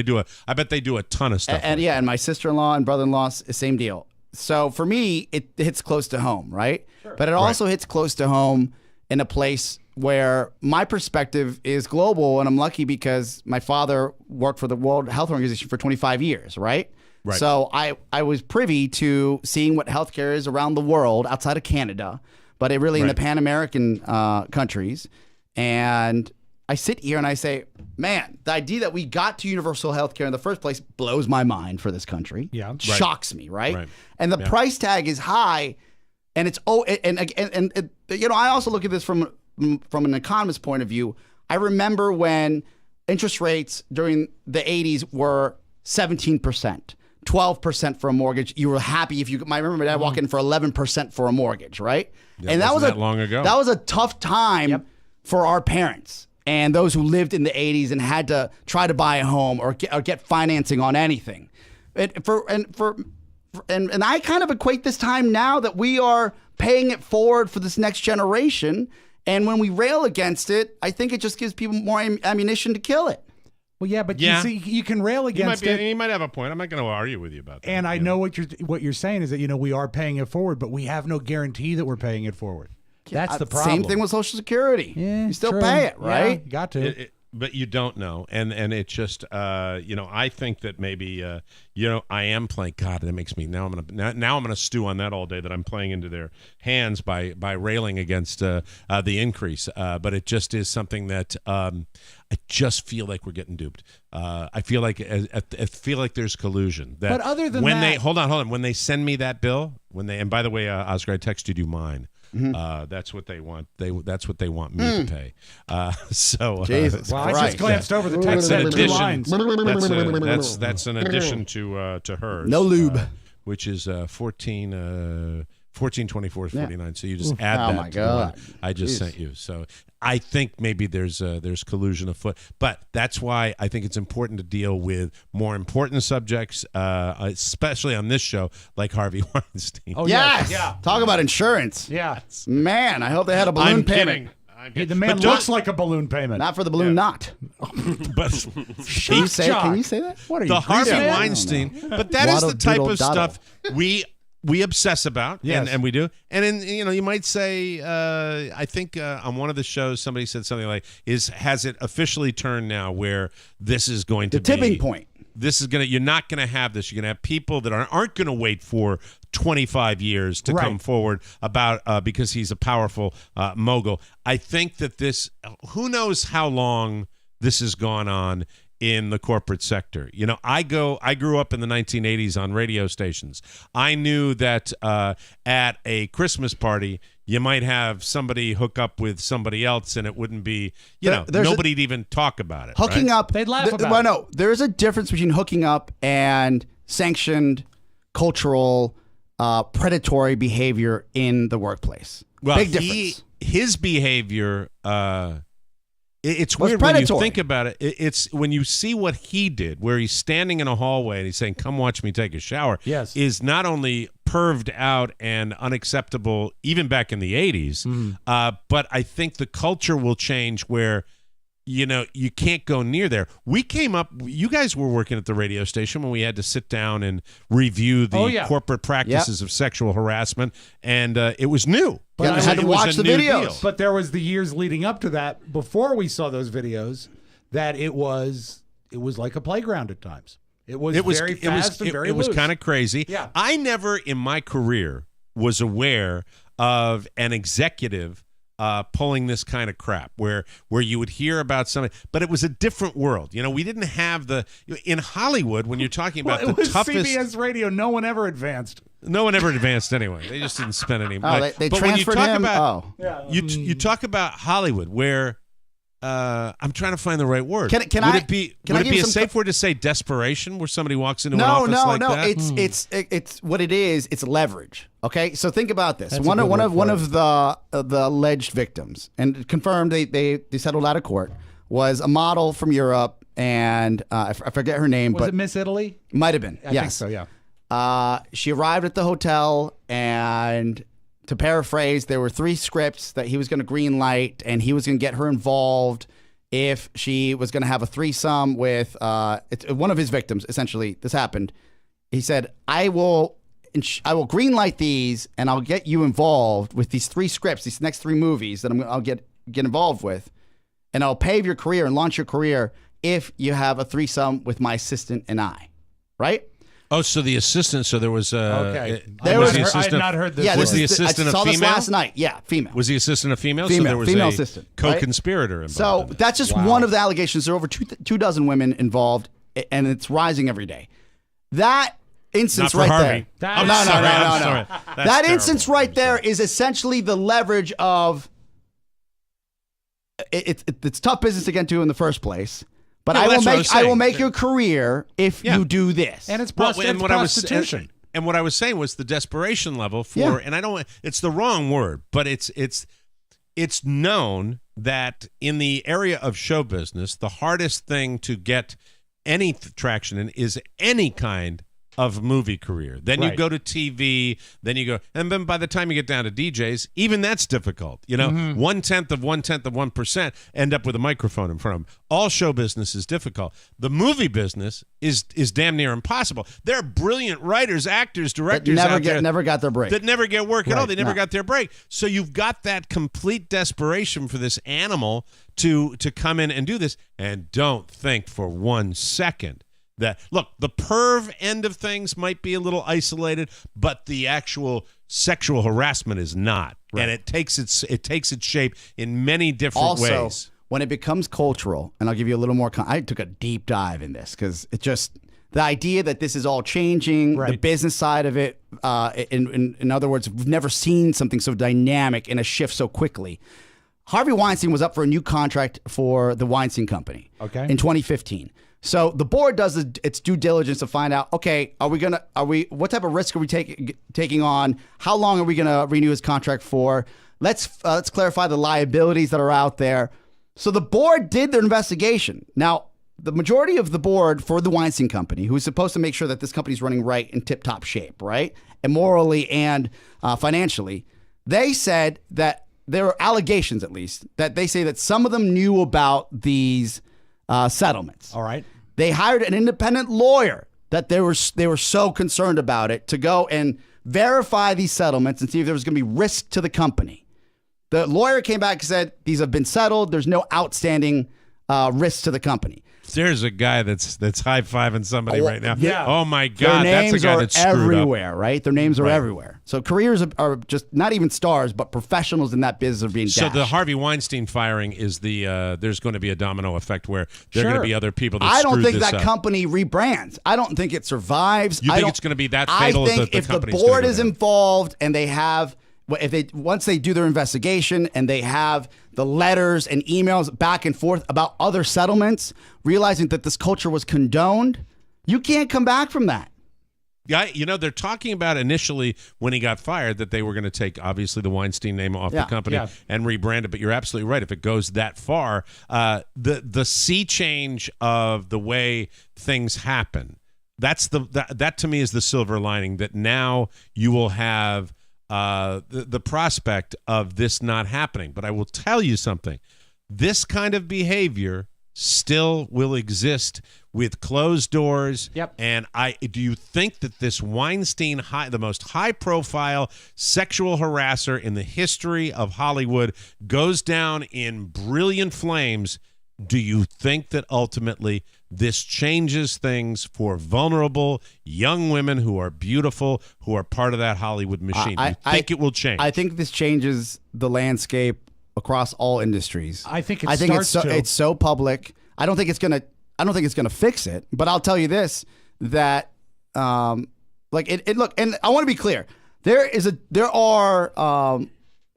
D: I bet they do a ton of stuff.
E: And my sister-in-law and brother-in-law, same deal. So for me, it hits close to home, right? Sure. But it also hits close to home in a place where my perspective is global, and I'm lucky because my father worked for the World Health Organization for 25 years, right? So I was privy to seeing what healthcare is around the world outside of Canada, but it really in the Pan-American countries. And I sit here and I say, man, the idea that we got to universal healthcare in the first place blows my mind for this country.
C: Yeah.
E: Shocks me, right? And the price tag is high, and it's I also look at this from an economist point of view. I remember when interest rates during the 80s were 17%, 12% for a mortgage. You were happy if you. I remember Dad walking in for 11% for a mortgage, right?
D: Yeah,
E: and that was
D: long ago.
E: That was a tough time for our parents and those who lived in the 80s and had to try to buy a home or get financing on anything. And I kind of equate this time now that we are paying it forward for this next generation. And when we rail against it, I think it just gives people more ammunition to kill it.
C: Well, yeah, but you see, you can rail against it.
D: You might have a point. I'm not going to argue with you about that.
C: And I know what you're saying is that we are paying it forward, but we have no guarantee that we're paying it forward. That's the problem.
E: Same thing with Social Security.
C: Yeah,
E: you still pay it, right?
C: Yeah, got to.
D: But you don't know, and it just I think that maybe I am playing. God, that makes me now I'm gonna stew on that all day. That I'm playing into their hands by railing against the increase. But it just is something that I just feel like we're getting duped. I feel like there's collusion. But
C: other than
D: when
C: that,
D: they hold on, when they send me that bill, and by the way, Oscar, I texted you mine. Mm-hmm. That's what they want. That's what they want me to pay.
E: Jesus
C: I just glanced over the text and 2 lines.
D: That's an addition to hers.
E: No lube,
D: which is 1424.49. So you just add that.
E: Oh my God!
D: I just sent you. So I think maybe there's collusion afoot, but that's why I think it's important to deal with more important subjects, especially on this show, like Harvey Weinstein.
E: Oh yes, yeah. Talk about insurance.
C: Yeah,
E: man. I hope they had a balloon payment.
C: The man looks like a balloon payment.
E: Not for the balloon knot.
D: But
E: can you say that?
C: What are you?
D: The Harvey Weinstein. But that is the type of stuff we obsess about, and we do. And then you might say, I think on one of the shows somebody said something like, has it officially turned now where this is going to be
E: the tipping point?
D: You're not going to have this. You're going to have people that aren't going to wait for 25 years to come forward about because he's a powerful mogul. I think that who knows how long this has gone on in the corporate sector. I grew up in the 1980s on radio stations. I knew that at a Christmas party, you might have somebody hook up with somebody else and it wouldn't be, nobody'd even talk about it.
E: Hooking up.
C: They'd laugh about it.
E: No, there's a difference between hooking up and sanctioned cultural predatory behavior in the workplace.
D: Well,
E: big difference.
D: His behavior, it's weird when you think about it. It's when you see what he did, where he's standing in a hallway and he's saying, "Come watch me take a shower."
C: Yes,
D: is not only perved out and unacceptable even back in the 80s, but I think the culture will change where you can't go near there. We came up, you guys were working at the radio station when we had to sit down and review the corporate practices of sexual harassment, and it was new.
E: But I had to watch the videos.
D: Deal.
C: But there was the years leading up to that, before we saw those videos, that it was like a playground at times. It was very fast and very
D: It was
C: loose.
D: kind of crazy.
C: Yeah.
D: I never in my career was aware of an executive pulling this kind of crap where you would hear about something, but it was a different world. You know, we didn't have in Hollywood when you're talking about
C: it was
D: toughest
C: CBS radio. No one ever advanced.
D: No one ever advanced anyway. They just didn't spend any money.
E: They
D: but
E: transferred
D: when you talk
E: him.
D: about
E: Oh.
D: you talk about Hollywood where I'm trying to find the right word.
E: Can
D: would
E: I-
D: it be
E: can I
D: would it
E: give
D: be a
E: some
D: safe word to say desperation where somebody walks into an office like that?
E: It's what it is. It's leverage. Okay, so think about this.
C: That's a
E: One
C: good word
E: of
C: for
E: the alleged victims, and confirmed they settled out of court, was a model from Europe, and I forget her name,
C: Was
E: but
C: it Miss Italy?
E: might have been.
C: I
E: Yes.
C: think so, yeah.
E: She arrived at the hotel, and to paraphrase, there were 3 scripts that he was going to green light, and he was going to get her involved if she was going to have a threesome with one of his victims. Essentially, this happened. He said, I will green light these, and I'll get you involved with these 3 scripts, these next 3 movies that I'll get involved with, and I'll pave your career and launch your career if you have a threesome with my assistant and I. Right?
D: Oh, so the assistant. So there was
C: Okay.
E: There
C: I
E: was
C: had
E: the
C: I had not heard this.
E: Yeah,
D: Was
E: this
D: the
E: is-
D: assistant
E: I
D: a
E: saw this
D: female?
E: last night. Yeah, female.
D: Was the assistant a female? So
E: Female,
D: there was
E: female
D: a
E: assistant, right?
D: co-conspirator involved.
E: So
D: in it.
E: that's just one of the allegations. There are over 2 dozen women involved, and it's rising every day. That instance
D: Not for
E: right
D: Harvey.
E: there.
D: I'm
E: No.
D: sorry. That's
E: That instance
D: terrible.
E: right there is essentially the leverage of. It's tough business to get into in the first place, but
D: No,
E: I
D: that's what I was
E: will
D: saying.
E: make your career if
D: Yeah.
E: you do this.
C: And it's
D: Well,
C: prostitution.
D: and what I was saying was the desperation level for,
E: Yeah.
D: and I don't. It's the wrong word, but it's known that in the area of show business, the hardest thing to get any traction in is any kind of movie career. Then you
C: Right.
D: go to TV, then you go, and then by the time you get down to DJs, even that's difficult. You know, 1/10 of 1% end up with a microphone in front of them. All show business is difficult. The movie business is damn near impossible. There are brilliant writers, actors, directors out there
E: never got their break.
D: that never get work at all.
E: Right,
D: They never
E: no.
D: got their break. So you've got that complete desperation for this animal to come in and do this. And don't think for 1 second that, look, the perv end of things might be a little isolated, but the actual sexual harassment is not.
E: Right.
D: And it takes its shape in many different
E: Also,
D: ways.
E: when it becomes cultural, and I'll give you a little more. I took a deep dive in this because it just the idea that this is all changing, the
C: Right.
E: business side of it. In other words, we've never seen something so dynamic and a shift so quickly. Harvey Weinstein was up for a new contract for the Weinstein Company.
C: Okay.
E: In 2015. So the board does its due diligence to find out, okay, what type of risk are we taking on? How long are we going to renew his contract for? Let's clarify the liabilities that are out there. So the board did their investigation. Now, the majority of the board for the Weinstein Company, who is supposed to make sure that this company is running right in tip-top shape, right? And morally and financially, they said that there are allegations, at least, that they say that some of them knew about these settlements.
C: All right.
E: They hired an independent lawyer that they were so concerned about it to go and verify these settlements and see if there was going to be risk to the company. The lawyer came back and said these have been settled. There's no outstanding risk to the company.
D: There's a guy that's high-fiving somebody right now.
E: yeah.
D: Oh, my
E: Their
D: God.
E: names
D: That's a guy
E: are
D: that's screwed up.
E: everywhere, right? Their names are
D: Right.
E: everywhere. So careers are just not even stars, but professionals in that business are being
D: So
E: dashed.
D: the Harvey Weinstein firing is there's going to be a domino effect where there are going to be other people that
E: I don't
D: screwed
E: think
D: this
E: that
D: up.
E: company rebrands. I don't think it survives.
D: You
E: I
D: think
E: don't-
D: it's going to be that fatal
E: I
D: as
E: think
D: the
E: if the
D: company's
E: board
D: gonna go
E: is
D: down?
E: involved and they have, once they do their investigation and they have the letters and emails back and forth about other settlements, realizing that this culture was condoned, you can't come back from that.
D: Yeah, they're talking about initially when he got fired that they were going to take, obviously, the Weinstein name off the company and rebrand it. But you're absolutely right. If it goes that far, the sea change of the way things happen, that to me is the silver lining, that now you will have the prospect of this not happening. But I will tell you something. This kind of behavior still will exist with closed doors.
C: Yep.
D: And do you think that this Weinstein, the most high-profile sexual harasser in the history of Hollywood, goes down in brilliant flames? Do you think that ultimately this changes things for vulnerable young women who are beautiful, who are part of that Hollywood machine. You think it will change?
E: I think this changes the landscape across all industries.
C: I think
E: it's so public. I don't think it's gonna fix it. But I'll tell you this: that look, and I want to be clear. There are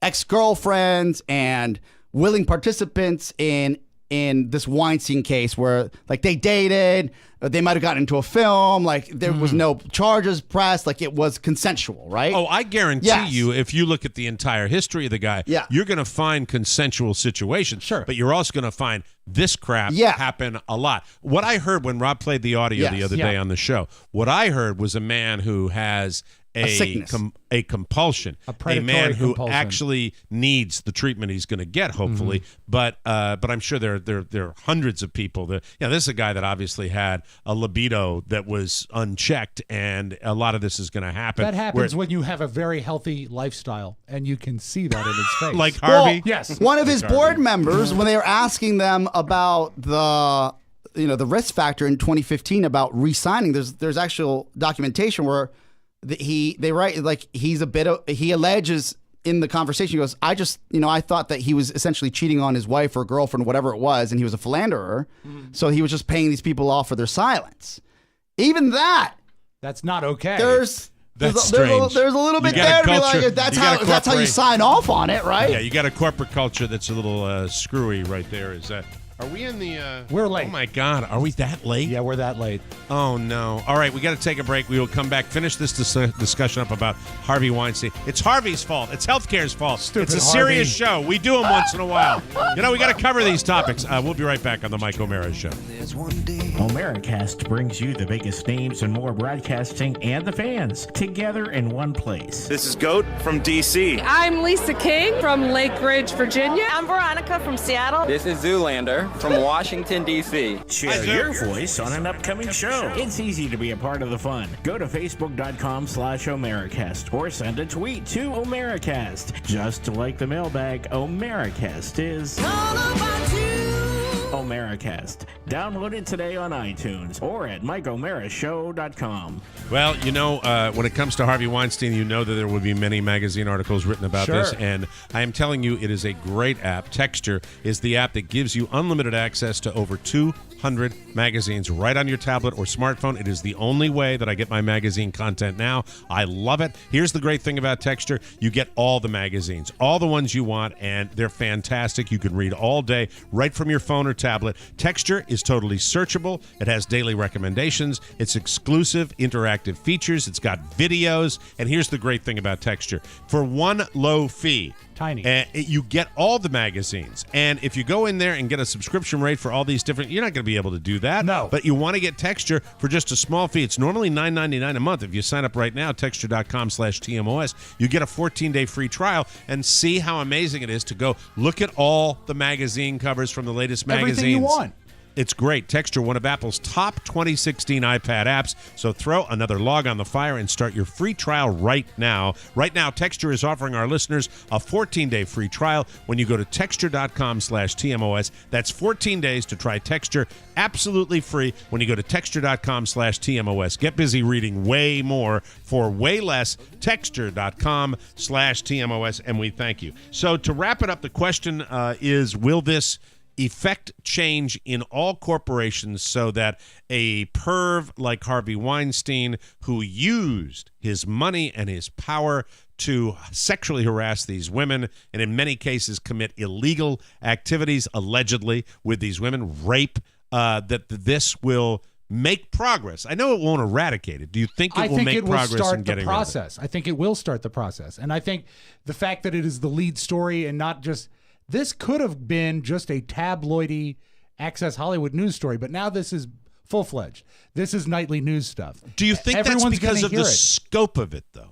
E: ex-girlfriends and willing participants in this Weinstein case where like they dated, they might have gotten into a film, like there was no charges pressed, like it was consensual, right?
D: Oh, I guarantee you, if you look at the entire history of the guy, you're going to find consensual situations.
C: Sure.
D: But you're also going to find this crap happen a lot. What I heard when Rob played the audio the other day on the show, what I heard was a man who has a compulsion, a man who actually needs the treatment he's going to get, hopefully. But I'm sure there are hundreds of people that, this is a guy that obviously had a libido that was unchecked, and a lot of this is going to happen.
C: That happens when you have a very healthy lifestyle, and you can see that in his face.
D: Like Harvey?
C: Yes.
E: One of his board members, when they were asking them about the risk factor in 2015 about re-signing, there's actual documentation where they write like he alleges in the conversation, he goes, I thought that he was essentially cheating on his wife or girlfriend, whatever it was, and he was a philanderer. So he was just paying these people off for their silence. Even that's
C: not okay.
E: There's a little bit there to be like, that's how you sign off on it, right?
D: Yeah, you got a corporate culture that's a little screwy right there. Is that? Are we in the...
C: We're late.
D: Oh, my God. Are we that late?
C: Yeah, we're that late.
D: Oh, no. All right, we got to take a break. We will come back, finish this discussion up about Harvey Weinstein. It's Harvey's fault. It's healthcare's fault.
C: Stupid
D: it's a serious show. We do them once in a while. We got to cover these topics. We'll be right back on the Mike O'Mara Show.
O: Omeracast brings you the biggest names and more broadcasting and the fans together in one place.
P: This is Goat from D.C.
Q: I'm Lisa King from Lake Ridge, Virginia. I'm Veronica from Seattle.
R: This is Zoolander from Washington, D.C.
O: Share your voice on an upcoming show. It's easy to be a part of the fun. Go to facebook.com/Omeracast or send a tweet to Omeracast. Just like the mailbag, Omeracast is Omeracast. Download it today on iTunes or at MikeOmaraShow.com.
D: Well, when it comes to Harvey Weinstein, you know that there will be many magazine articles written about this, and I am telling you, it is a great app. Texture is the app that gives you unlimited access to over 200 magazines right on your tablet or smartphone. It is the only way that I get my magazine content now. I love it. Here's the great thing about Texture. You get all the magazines, all the ones you want, and they're fantastic. You can read all day right from your phone or tablet. Texture is totally searchable. It has daily recommendations. It's exclusive interactive features. It's got videos. And here's the great thing about Texture. For one low fee,
C: tiny,
D: you get all the magazines. And if you go in there and get a subscription rate for all these different, you're not going to be able to do that.
C: No.
D: But you want to get Texture for just a small fee. It's normally $9.99 a month. If you sign up right now, texture.com/TMOS, you get a 14-day free trial and see how amazing it is to go look at all the magazine covers from the latest magazines.
C: Everything you want.
D: It's great. Texture, one of Apple's top 2016 iPad apps. So throw another log on the fire and start your free trial right now. Right now, Texture is offering our listeners a 14-day free trial when you go to texture.com/TMOS. That's 14 days to try Texture absolutely free when you go to texture.com/TMOS. Get busy reading way more for way less. Texture.com/TMOS, and we thank you. So to wrap it up, the question is, will this effect change in all corporations so that a perv like Harvey Weinstein, who used his money and his power to sexually harass these women and in many cases commit illegal activities allegedly with these women, rape, that this will make progress? I know it won't eradicate it. Do you think it will make progress in getting rid of it?
C: I think it will start the process. And I think the fact that it is the lead story and not just... This could have been just a tabloidy Access Hollywood news story, but now this is full-fledged. This is nightly news stuff.
D: Do you think that's because of the scope of it, though?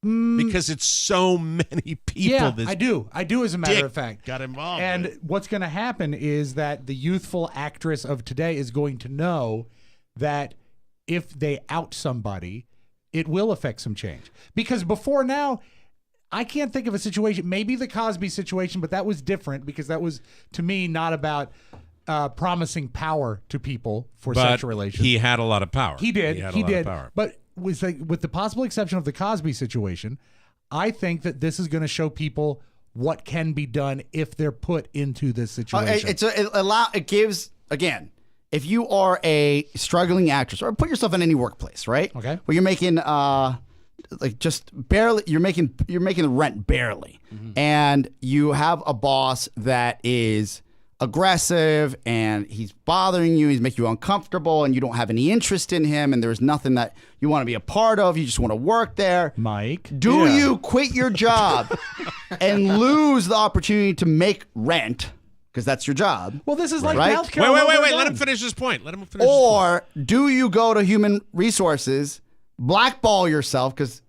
D: Because it's so many people.
C: Yeah, I do. As a matter of fact.
D: Got involved.
C: And what's going to happen is that the youthful actress of today is going to know that if they out somebody, it will affect some change. Because before now... I can't think of a situation, maybe the Cosby situation, but that was different because that was, to me, not about promising power to people for
D: But
C: sexual relations.
D: he had a lot of power.
C: He did.
D: He
C: He
D: had a lot
C: did.
D: of power.
C: But with the possible exception of the Cosby situation, I think that this is going to show people what can be done if they're put into this situation.
E: It gives, again, if you are a struggling actress, or put yourself in any workplace, right?
C: Okay.
E: Where you're making like just barely, you're making the rent barely, and you have a boss that is aggressive and he's bothering you, he's making you uncomfortable, and you don't have any interest in him, and there's nothing that you want to be a part of, you just want to work there.
C: Mike,
E: do you quit your job and lose the opportunity to make rent? Because that's your job.
C: Well, this is like
E: right?
C: healthcare.
D: Wait. Let him finish his point.
E: Or do you go to human resources, blackball yourself because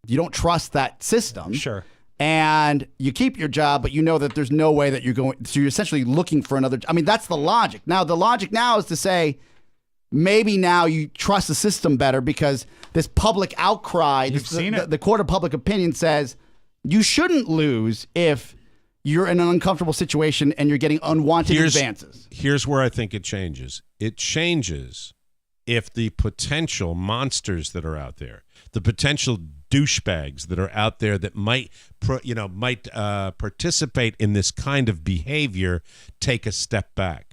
E: you don't trust that system?
C: Sure.
E: And you keep your job, but you know that there's no way that you're going. So you're essentially looking for another. I mean, that's the logic. Now, the logic now is to say maybe now you trust the system better because this public outcry, the court of public opinion says you shouldn't lose if you're in an uncomfortable situation and you're getting unwanted advances.
D: Here's where I think it changes. It changes if the potential monsters that are out there, the potential douchebags that are out there that might participate in this kind of behavior take a step back.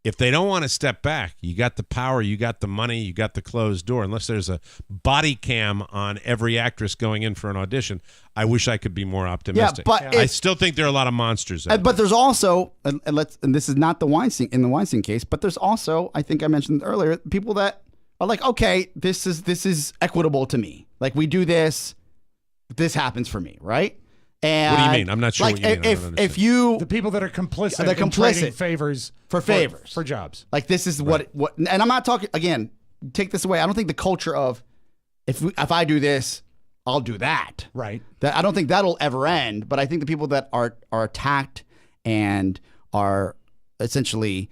D: If they don't want to step back, you got the power, you got the money, you got the closed door. Unless there's a body cam on every actress going in for an audition, I wish I could be more optimistic.
E: Yeah, but
D: I still think there are a lot of monsters out
E: but there's also, and this is not the Weinstein case, but there's also, I think I mentioned earlier, people that are like, okay, this is equitable to me. Like we do this happens for me, right? And
D: what do you mean? I'm not sure
E: like,
D: what you mean.
E: If you
C: the people that are complicit, in trading favors for jobs,
E: like this is what, and I'm not talking again. Take this away. I don't think the culture of if I do this, I'll do that.
C: Right.
E: That I don't think that'll ever end. But I think the people that are attacked and are essentially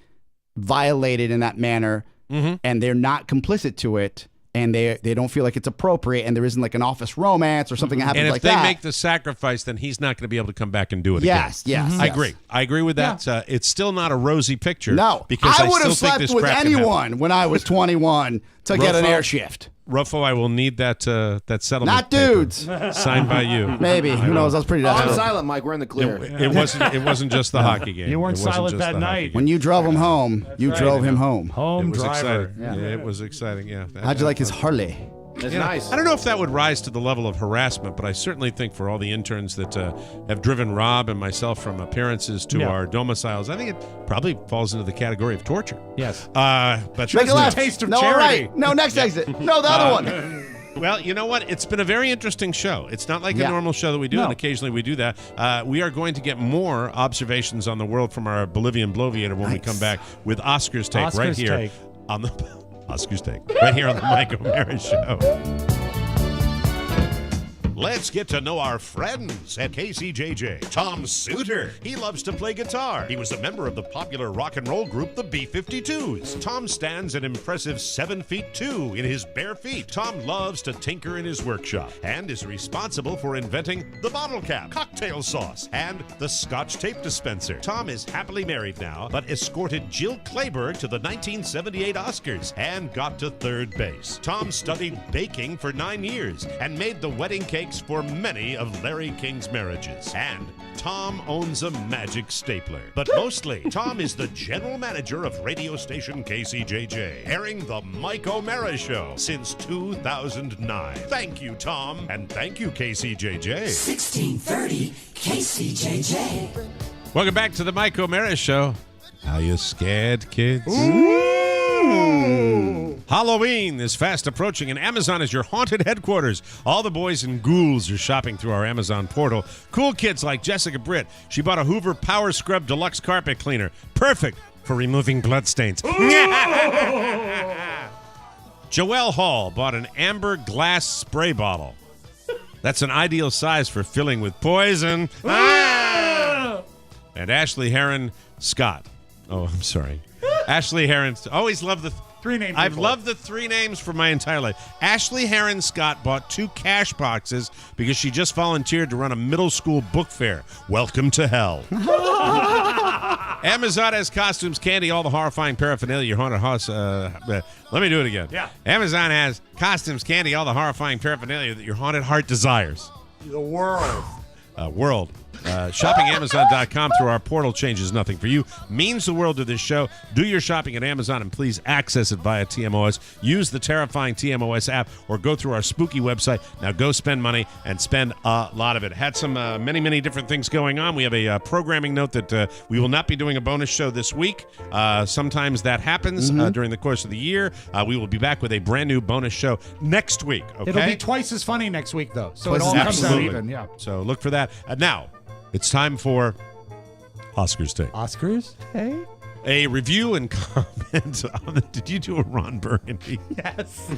E: violated in that manner, and they're not complicit to it, and they don't feel like it's appropriate, and there isn't like an office romance or something that happens like that.
D: And if they make the sacrifice, then he's not going to be able to come back and do it again.
E: Yes.
D: I agree. I agree with that.
E: Yeah.
D: It's still not a rosy picture.
E: No.
D: Because
E: I would have
D: still think
E: slept
D: this
E: with
D: crap can happen.
E: anyone when I was 21 to get an air shift.
D: Ruffo, I will need that settlement.
E: Not dudes.
D: Signed by you.
E: Maybe. Who knows? I was pretty desperate.
G: I'm silent, Mike. We're in the clear.
D: It wasn't just the hockey game.
C: You weren't silent that night.
E: When you drove him home, you drove him home.
C: Home driver.
D: Exciting. Yeah, it was exciting. Yeah.
E: How'd you like his Harley?
G: It's nice.
D: I don't know if that would rise to the level of harassment, but I certainly think for all the interns that have driven Rob and myself from appearances to our domiciles, I think it probably falls into the category of torture.
C: Yes.
D: But
E: Make a left.
C: Taste of
E: no,
C: charity.
E: Right. No, next exit. No, the other one.
D: Well, you know what? It's been a very interesting show. It's not like a normal show that we do, and occasionally we do that. We are going to get more observations on the world from our Bolivian bloviator when we come back with Oscar's Take right here on the Oscar's Take right here on the Mike O'Mara Show.
B: Let's get to know our friends at KCJJ. Tom Suter. He loves to play guitar. He was a member of the popular rock and roll group, the B-52s. Tom stands an impressive 7'2" in his bare feet. Tom loves to tinker in his workshop and is responsible for inventing the bottle cap, cocktail sauce, and the Scotch tape dispenser. Tom is happily married now, but escorted Jill Clayburgh to the 1978 Oscars and got to third base. Tom studied baking for 9 years and made the wedding cake for many of Larry King's marriages. And Tom owns a magic stapler. But mostly, Tom is the general manager of radio station KCJJ, airing the Mike O'Mara Show since 2009. Thank you, Tom, and thank you, KCJJ.
S: 1630 KCJJ.
D: Welcome back to the Mike O'Mara Show. Are you scared, kids? Halloween is fast approaching, and Amazon is your haunted headquarters. All the boys and ghouls are shopping through our Amazon portal. Cool kids like Jessica Britt. She bought a Hoover Power Scrub Deluxe Carpet Cleaner. Perfect for removing bloodstains. Joelle Hall bought an amber glass spray bottle. That's an ideal size for filling with poison. And Ashley Heron Scott. Oh, I'm sorry. Ashley Heron. Always love the...
C: Three names.
D: I've loved the three names for my entire life. Ashley Heron Scott bought 2 cash boxes because she just volunteered to run a middle school book fair. Welcome to hell. Amazon has costumes, candy, all the horrifying paraphernalia your haunted house. Let me do it again.
C: Yeah.
D: Amazon has costumes, candy, all the horrifying paraphernalia that your haunted heart desires.
C: The world.
D: Shopping Amazon.com through our portal changes nothing for you. Means the world to this show. Do your shopping at Amazon and please access it via TMOS. Use the terrifying TMOS app or go through our spooky website. Now go spend money and spend a lot of it. Had some many different things going on. We have a programming note that we will not be doing a bonus show this week. Sometimes that happens during the course of the year. We will be back with a brand new bonus show next week. Okay?
C: It'll be twice as funny next week, though. So it all comes out even. Yeah.
D: So look for that. Now, it's time for Oscar's Take.
C: Oscar's Take?
D: A review and comment on the... Did you do a Ron Burgundy?
C: Yes.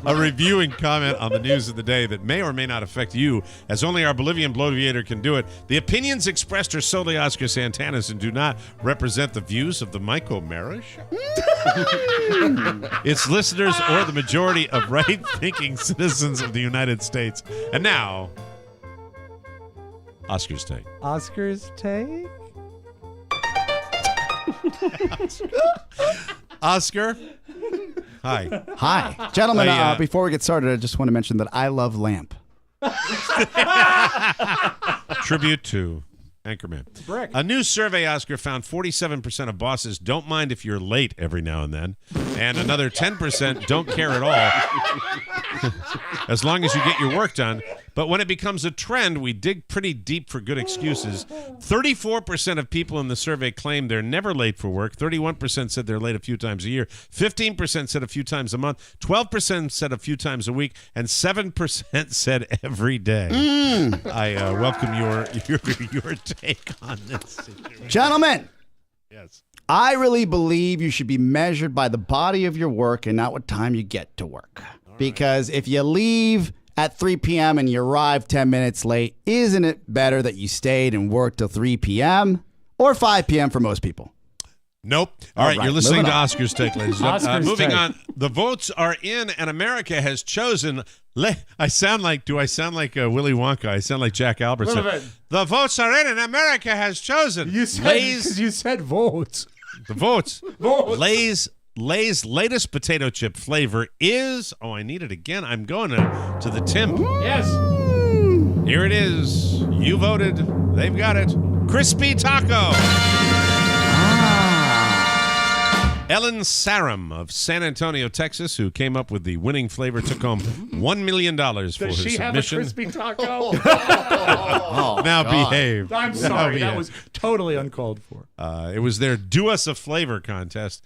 D: A review and comment on the news of the day that may or may not affect you, as only our Bolivian bloviator can do it. The opinions expressed are solely Oscar Santana's and do not represent the views of the Mike O'Mara Show, its listeners, or the majority of right-thinking citizens of the United States. And now... Oscar's Take.
C: Oscar's Take?
D: Oscar? Hi.
E: Hi. Gentlemen, before we get started, I just want to mention that I love lamp.
D: Tribute to Anchorman.
C: Brick.
D: A new survey, Oscar, found 47% of bosses don't mind if you're late every now and then, and another 10% don't care at all, as long as you get your work done. But when it becomes a trend, we dig pretty deep for good excuses. 34% of people in the survey claim they're never late for work. 31% said they're late a few times a year. 15% said a few times a month. 12% said a few times a week. And 7% said every day. I welcome your take on this situation.
E: Gentlemen.
D: Yes.
E: I really believe you should be measured by the body of your work and not what time you get to work. Because if you leave at 3 p.m. and you arrive 10 minutes late, isn't it better that you stayed and worked till 3 p.m. or 5 p.m. for most people?
D: Nope. All right, you're listening to
E: on.
D: Oscar's Take, ladies and gentlemen. Moving on. The votes are in, and America has chosen. Do I sound like Willy Wonka? I sound like Jack Albertson. The votes are in, and America has chosen.
C: You said votes.
D: The votes.
C: Votes.
D: Lay's latest potato chip flavor is... Oh, I need it again. I'm going to the Tim.
C: Yes.
D: Here it is. You voted. They've got it. Crispy Taco. Ellen Sarum of San Antonio, Texas, who came up with the winning flavor, took home $1 million for her submission.
C: Does she have a crispy taco?
D: Now behave.
C: I'm sorry. That was totally uncalled for.
D: It was their Do Us a Flavor contest.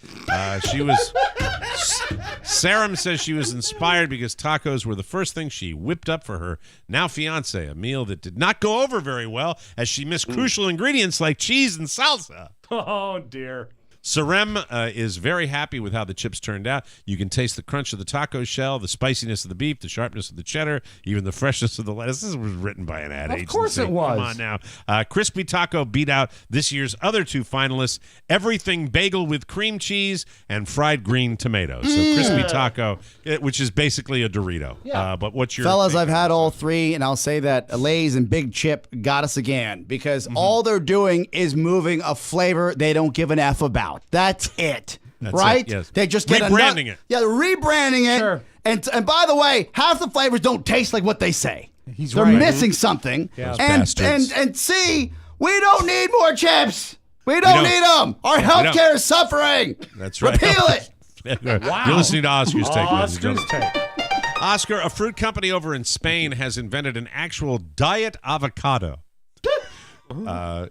D: Sarum says she was inspired because tacos were the first thing she whipped up for her now fiance, a meal that did not go over very well as she missed crucial ingredients like cheese and salsa.
C: Oh, dear.
D: Sarem is very happy with how the chips turned out. You can taste the crunch of the taco shell, the spiciness of the beef, the sharpness of the cheddar, even the freshness of the lettuce. This was written by an ad agency.
C: Of course it was.
D: Come on now. Crispy Taco beat out this year's other two finalists, Everything Bagel with Cream Cheese and Fried Green Tomatoes. So Crispy Taco, which is basically a Dorito.
C: Yeah.
D: But what's your...
E: Fellas, I've had all three, and I'll say that Lay's and Big Chip got us again because all they're doing is moving a flavor they don't give an F about. That's it.
D: That's
E: right?
D: it, yes.
E: They just get
D: rebranding it.
E: Yeah, they're rebranding it.
C: Sure.
E: And by the way, half the flavors don't taste like what they say. They're
C: right.
E: missing something.
C: Yeah.
E: And C, we don't need more chips. We don't need them. Our healthcare is suffering.
D: That's right.
E: Repeal it.
C: Wow.
D: You're listening to Oscar's Take. ladies and
C: Oscar's
D: gentlemen.
C: Take.
D: Oscar, a fruit company over in Spain, has invented an actual diet avocado.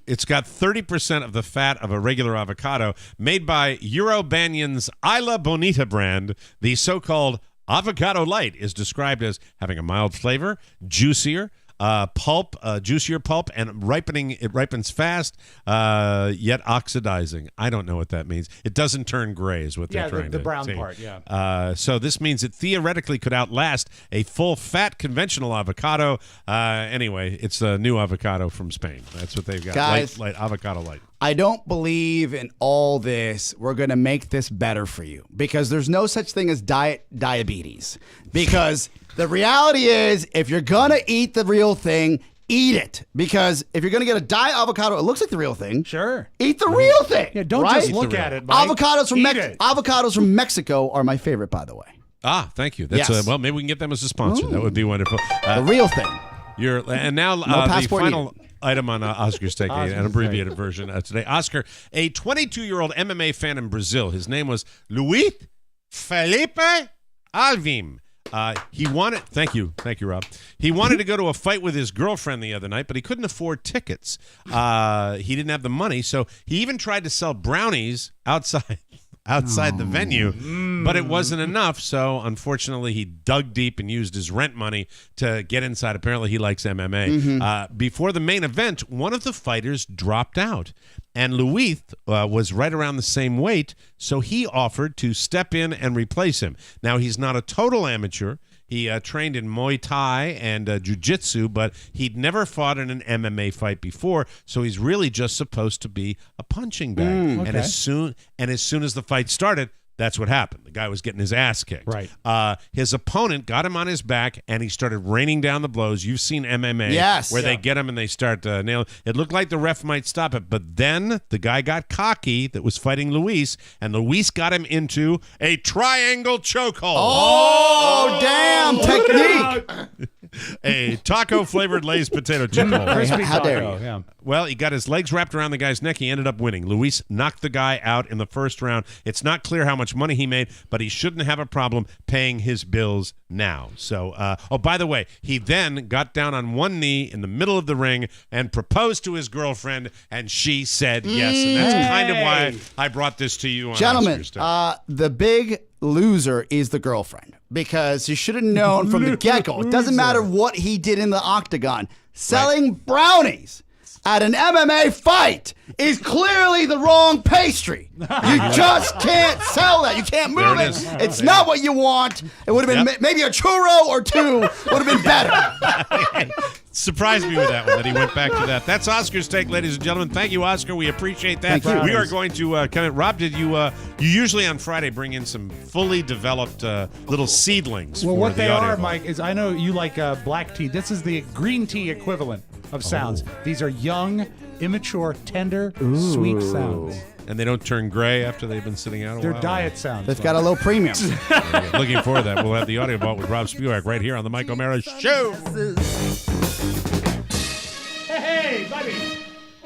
D: It's got 30% of the fat of a regular avocado, made by Eurobanyan's Isla Bonita brand. The so-called Avocado Light is described as having a mild flavor, juicier pulp, and it ripens fast, yet oxidizing. I don't know what that means. It doesn't turn gray is what they're trying to
C: the brown
D: say.
C: part, yeah.
D: So this means it theoretically could outlast a full-fat conventional avocado. Anyway, it's a new avocado from Spain. That's what they've got.
E: Guys,
D: light avocado light.
E: I don't believe in all this. We're going to make this better for you because there's no such thing as diabetes. Because the reality is, if you're going to eat the real thing, eat it. Because if you're going to get a diet avocado, it looks like the real thing.
C: Sure.
E: Eat the real thing.
C: Yeah, don't
E: right?
C: just look at it, Mike.
E: Avocados from Mexico are my favorite, by the way.
D: Ah, thank you. That's
E: Yes.
D: well, maybe we can get them as a sponsor. That would be wonderful.
E: The real thing.
D: And now the
E: passport
D: final item on Oscar's Take, an abbreviated version today. Oscar, a 22-year-old MMA fan in Brazil. His name was Luis Felipe Alvim. He wanted. Thank you, Rob. He wanted to go to a fight with his girlfriend the other night, but he couldn't afford tickets. He didn't have the money, so he even tried to sell brownies outside the venue, but it wasn't enough. So unfortunately, he dug deep and used his rent money to get inside. Apparently, he likes MMA. Before the main event, one of the fighters dropped out, and Luis was right around the same weight, so he offered to step in and replace him. Now, he's not a total amateur. He trained in Muay Thai and Jiu-Jitsu, but he'd never fought in an MMA fight before, so he's really just supposed to be a punching bag.
C: Okay.
D: And as soon as the fight started, that's what happened. The guy was getting his ass kicked.
C: Right.
D: His opponent got him on his back, and he started raining down the blows. You've seen MMA, where they get him and they start nailing. It looked like the ref might stop it, but then the guy got cocky that was fighting Luis, and Luis got him into a triangle chokehold.
E: Oh, damn technique.
D: A taco-flavored Lay's potato chip hold.
E: How dare you?
C: Yeah.
D: Well, he got his legs wrapped around the guy's neck. He ended up winning. Luis knocked the guy out in the first round. It's not clear how much money he made, but he shouldn't have a problem paying his bills now. So, by the way, he then got down on one knee in the middle of the ring and proposed to his girlfriend, and she said yes. And that's kind of why I brought this to you on
E: Gentlemen,
D: Oscars Day.
E: the big loser is the girlfriend, because he should have known from the get-go. It doesn't matter what he did in the octagon. Selling brownies at an MMA fight is clearly the wrong pastry. You just can't sell that. You can't move
D: There it
E: it.
D: is.
E: It's not what you want. It would have been maybe a churro or two would have been better.
D: Surprised me with that one, that he went back to that. That's Oscar's Take, ladies and gentlemen. Thank you, Oscar. We appreciate that.
E: Thank you.
D: We are going to come in. Rob, did you usually on Friday bring in some fully developed little seedlings
C: Well,
D: for
C: what
D: the
C: they
D: audio
C: are,
D: vault?
C: Mike, is I know you like black tea. This is the green tea equivalent of sounds. These are young, immature, tender, sweet sounds.
D: And they don't turn gray after they've been sitting out a
C: They're
D: while?
C: diet sounds.
E: They've got a low premium.
D: Looking forward to that. We'll have the audio vault with Rob Spewak right here on the Mike O'Mara Show.
C: Hey, buddy.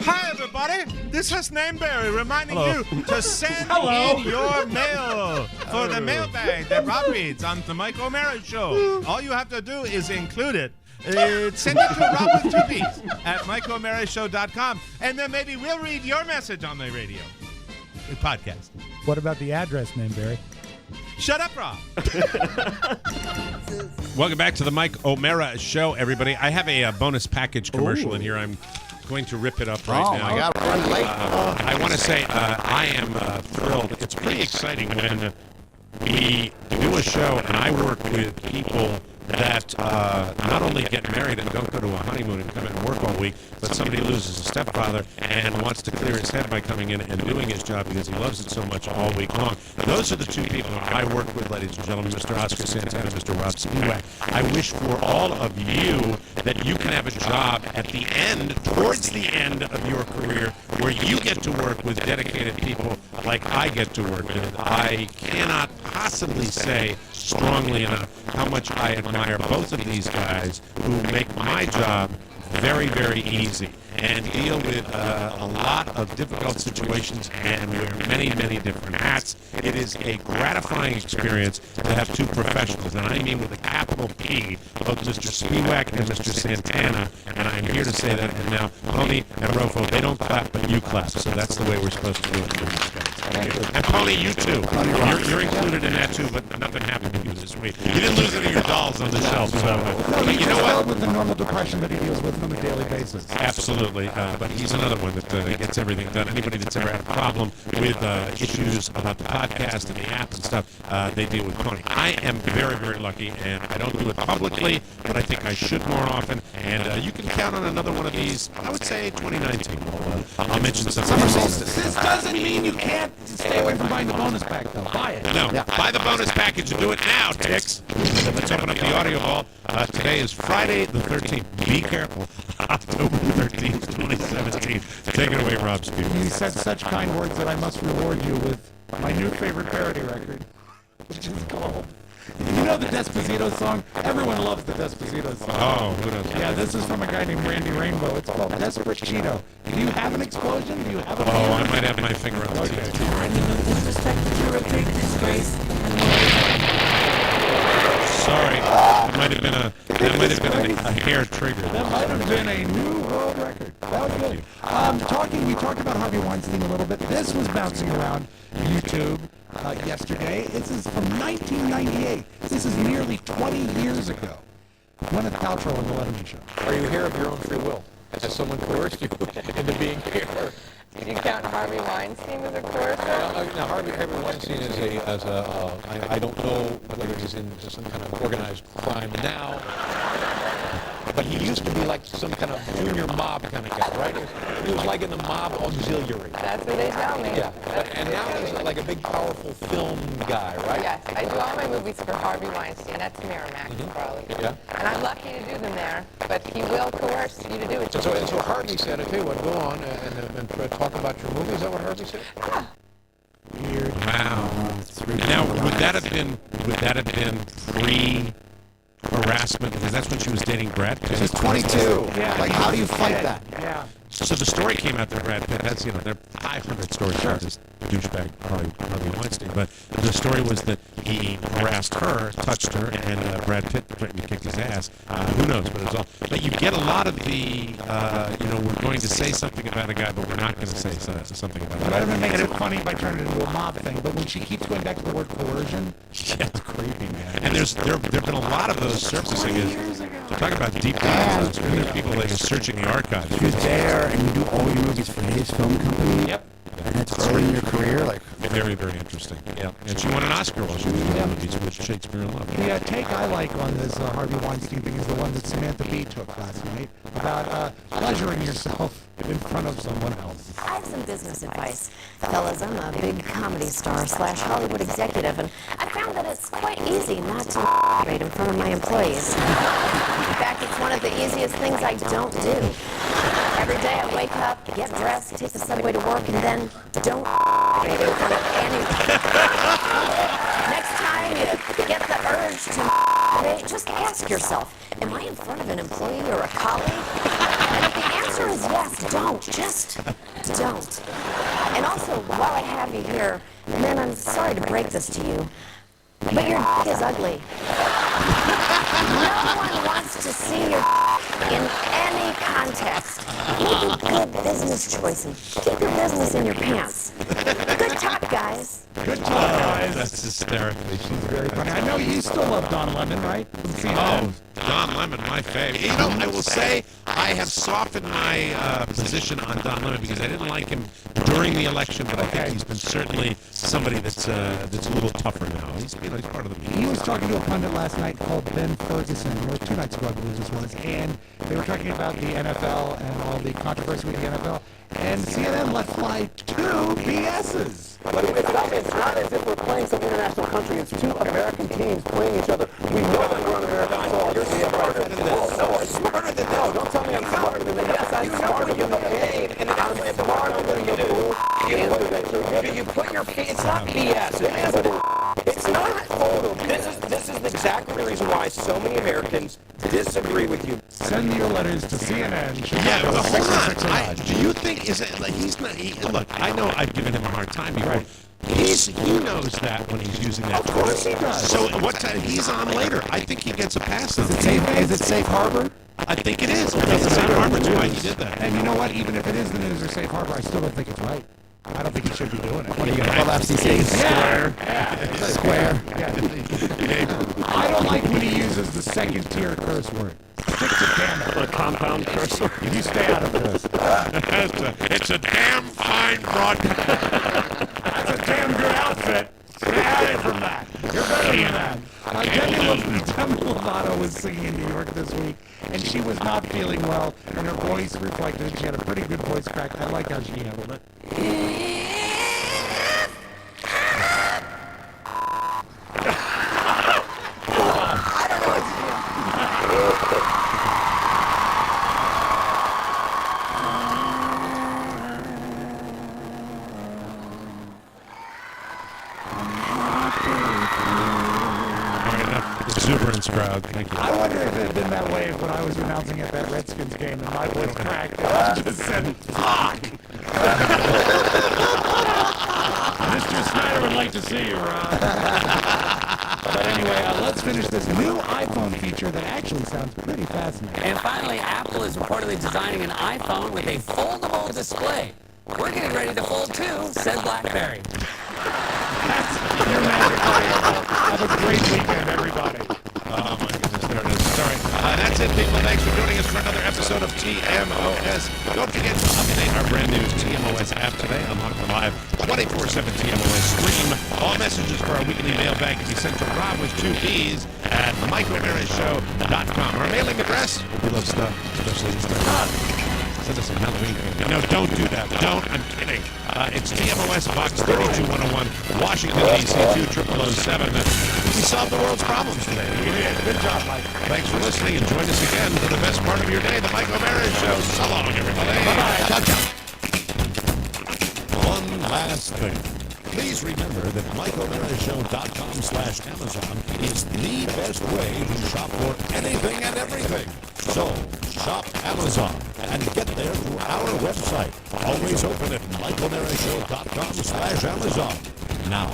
T: Hi, everybody. This is Nameberry reminding
D: Hello.
T: you to send
C: Hello.
T: in your mail for the mailbag that Rob reads on the Mike O'Mara Show. All you have to do is include it. Send it to Rob with 2 B's at MikeO'MaraShow.com, and then maybe we'll read your message on the radio. The podcast.
C: What about the address name, Barry?
T: Shut up, Rob.
D: Welcome back to the Mike O'Mara Show, everybody. I have a bonus package commercial in here. I'm going to rip it up right now.
E: Oh, my God. We're running late.
D: I want to say I am thrilled. It's pretty exciting when we do a show and I work with people that not only get married and don't go to a honeymoon and come in and work all week, but somebody loses a stepfather and wants to clear his head by coming in and doing his job because he loves it so much all week long. Those are the two people I work with, ladies and gentlemen, Mr. Oscar Santana, Mr. Rob Spewak. I wish for all of you that you can have a job at the end, towards the end of your career, where you get to work with dedicated people like I get to work with. I cannot possibly say strongly enough how much I admire both of these guys who make my job very, very easy and deal with a lot of difficult situations and wear many, many different hats. It is a gratifying experience to have two professionals, and I mean with a capital P, both Mr. Spewak and Mr. Santana, and I'm here to say that. And now, Pony and Rofo, they don't clap, but you clap, so that's the way we're supposed to do it. And Pony, you too. You're included in that too, but nothing happened to you this week. You didn't lose any of your dolls on the shelf, so you know what?
C: With the normal depression that he deals with on a daily basis.
D: Absolutely. But he's another one that gets everything done. Anybody that's ever had a problem with issues about the podcast and the app and stuff, they deal with Pony. I am very, very lucky, and I don't do it publicly, but I think I should more often. And you can count on another one of these, I would say 2019. I'll mention some.
T: This doesn't mean you can't
C: Stay away from buying the bonus pack, though. Buy it.
D: No, buy the bonus package and do it now, Ticks. Let's open up the audio vault. Today is Friday the 13th. Be careful. October 13th, 2017. Take it away, Rob Stevens.
C: You said such kind words that I must reward you with my new favorite parody record, which is called... You know the Despacito song? Everyone loves the Despacito song.
D: Oh, who doesn't?
C: Yeah, this is from a guy named Randy Rainbow. It's called Desperate Cheeto. Do you have an explosion? Do you have a...
D: Oh, I might have my finger on the Sorry, that might have been a hair trigger.
C: That might have been a new world record. That was good. We talked about Harvey Weinstein a little bit. This was bouncing around YouTube yesterday. This is from 1998. This is nearly 20 years ago. Gwyneth Paltrow on the Letterman Show.
U: Are you here of your own free will? Has someone coerced you into being here?
Q: Did you count Harvey Weinstein as a coercer?
U: Now, Harvey Weinstein is I don't know whether he's in some kind of organized crime now, but he used to be like some kind of junior mob kind of guy, right? He was like in the mob auxiliary.
Q: That's what they tell me.
U: Yeah, and now he's like a big, powerful film guy, right?
Q: Yes, I do all my movies for Harvey Weinstein. That's Miramax, probably.
U: Yeah.
Q: And I'm lucky to do them there, but he will coerce you to do it.
U: So Harvey said, I tell you what, go on and talk about your movie. Is that what Harvey said?
Q: Yeah.
C: Weird.
D: Wow. Now, would that have been pre-harassment? Because that's when she was dating Brad Pitt.
E: She's 22.
C: Yeah.
E: Like, how do you fight that?
C: Yeah.
D: So the story came out that Brad Pitt, that's, there are 500 stories about this douchebag Harvey Weinstein, but the story was that he harassed her, touched her, and Brad Pitt threatened to kick his ass. Who knows what it was all. But you get a lot of the, we're going to say something about a guy, but we're not going to say something about
C: But
D: a
C: I've
D: guy.
C: been making it funny by turning it into a mob thing, but when she keeps going back to the word coercion, it's creepy, man.
D: And there have been a lot of those surfacing. Talk about deep dives. There are people like searching the archives.
E: He was there, and you do all your movies for his film company.
C: Yep.
E: And that's early in your career, like
D: very, very interesting. Yeah, and she won an Oscar while she was in the movies with Shakespeare in Love.
C: The take I like on this Harvey Weinstein thing is the one that Samantha Bee took last night about pleasuring yourself in front of someone else.
V: I have some business advice. Fellas, I'm a big comedy star / Hollywood executive, and I found that it's quite easy not to masturbate in front of my employees. In fact, it's one of the easiest things I don't do. Every day I wake up, get dressed, take the subway to work, and then don't masturbate in front of anyone. Next time you get the urge to masturbate, just ask yourself, am I in front of an employee or a colleague? And if the answer is yes, don't. Just don't. And also, while I have you here, man, I'm sorry to break this to you, but your dick is ugly. No one wants to see your in any context. Make a good business choice and keep your business in your pants. Good talk, guys.
C: Good talk, guys.
D: That's hysterical.
C: She's very funny. I know you still love Don Lemon, right?
D: Oh, Don Lemon, my fave. I will say I have softened my position on Don Lemon because I didn't like him during the election, but I think he's been certainly somebody that's a little tougher now. He's part of the media.
C: He was talking to a pundit last night called Ben Ferguson, or 2 nights ago, I believe this was, and they were talking about the NFL and all the controversy with the NFL, and CNN let fly 2 BSs.
U: But it's not as if we're playing some international country. It's 2 American teams playing each other. We know that we're on American soil. You're smarter than this. No, I'm smarter than this. No, don't tell me I'm smarter than this. Yes, I'm smarter than you. And I'm smarter than you. You put your feet. It's not BS. It's not. This is exactly the reason why so many Americans disagree with you.
C: Send your letters to CNN.
D: Yeah, but hold on. Do you think is it like he's not? Look, I know I've given him a hard time before. Right. He knows that when he's using that.
C: Of course he does.
D: So what time he's on later? I think he gets a pass on
E: Is it safe harbor?
D: I think it is. It's safe harbor. That's why he did that.
C: And you know what? Even if it is the news or safe harbor, I still don't think it's right. I don't think he should be doing it.
E: What are you going to call FCC?
C: Square.
E: Square.
C: I don't like when he uses the second-tier curse word. Stick to camera.
H: A compound curse word.
C: You stay out of this.
D: It's a damn fine broadcast.
C: That's a damn good outfit. Stay away from that. You're better than that. Demi Lovato was singing in New York this week, and she was not feeling well, and her voice reflected. She had a pretty good voice crack. I like how she handled it.
D: crowd. Thank you.
C: I wonder if it had been that way when I was announcing at that Redskins game and my voice cracked and I just said, fuck! Mr. Snyder would like to see you, Rob. But anyway, let's finish this new iPhone feature that actually sounds pretty fascinating.
F: And finally, Apple is reportedly designing an iPhone with a foldable display. We're getting ready to fold too, said BlackBerry.
C: That's your magic radio. Have a great weekend, everybody.
D: Oh, my goodness, there it is. Sorry. That's it, people. Thanks for joining us for another episode of TMOS. Don't forget to update our brand new TMOS app today. Unlock the live 24/7 TMOS stream. All messages for our weekly mailbag can be sent to Rob with 2 P's at MikeO'MaraShow.com. Our mailing address, we love stuff, especially this time. Send us some Halloween candy. No, don't do that. Don't. I'm kidding. It's TMOS Box 32101, Washington, D.C. 20007. We solved the world's problems today.
C: Good job, Mike.
D: Thanks for listening, and join us again for the best part of your day, the Mike O'Mara Show. So long, everybody.
C: Bye-bye.
D: Ciao, ciao.
B: One last thing. Please remember that MikeO'MaraShow.com/Amazon is the best way to shop for anything and everything. So, shop Amazon and get there through our website. Always open at MikeO'MaraShow.com/Amazon. Now,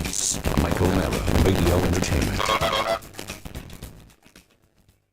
B: peace.
A: Mike O'Mara, Radio Entertainment.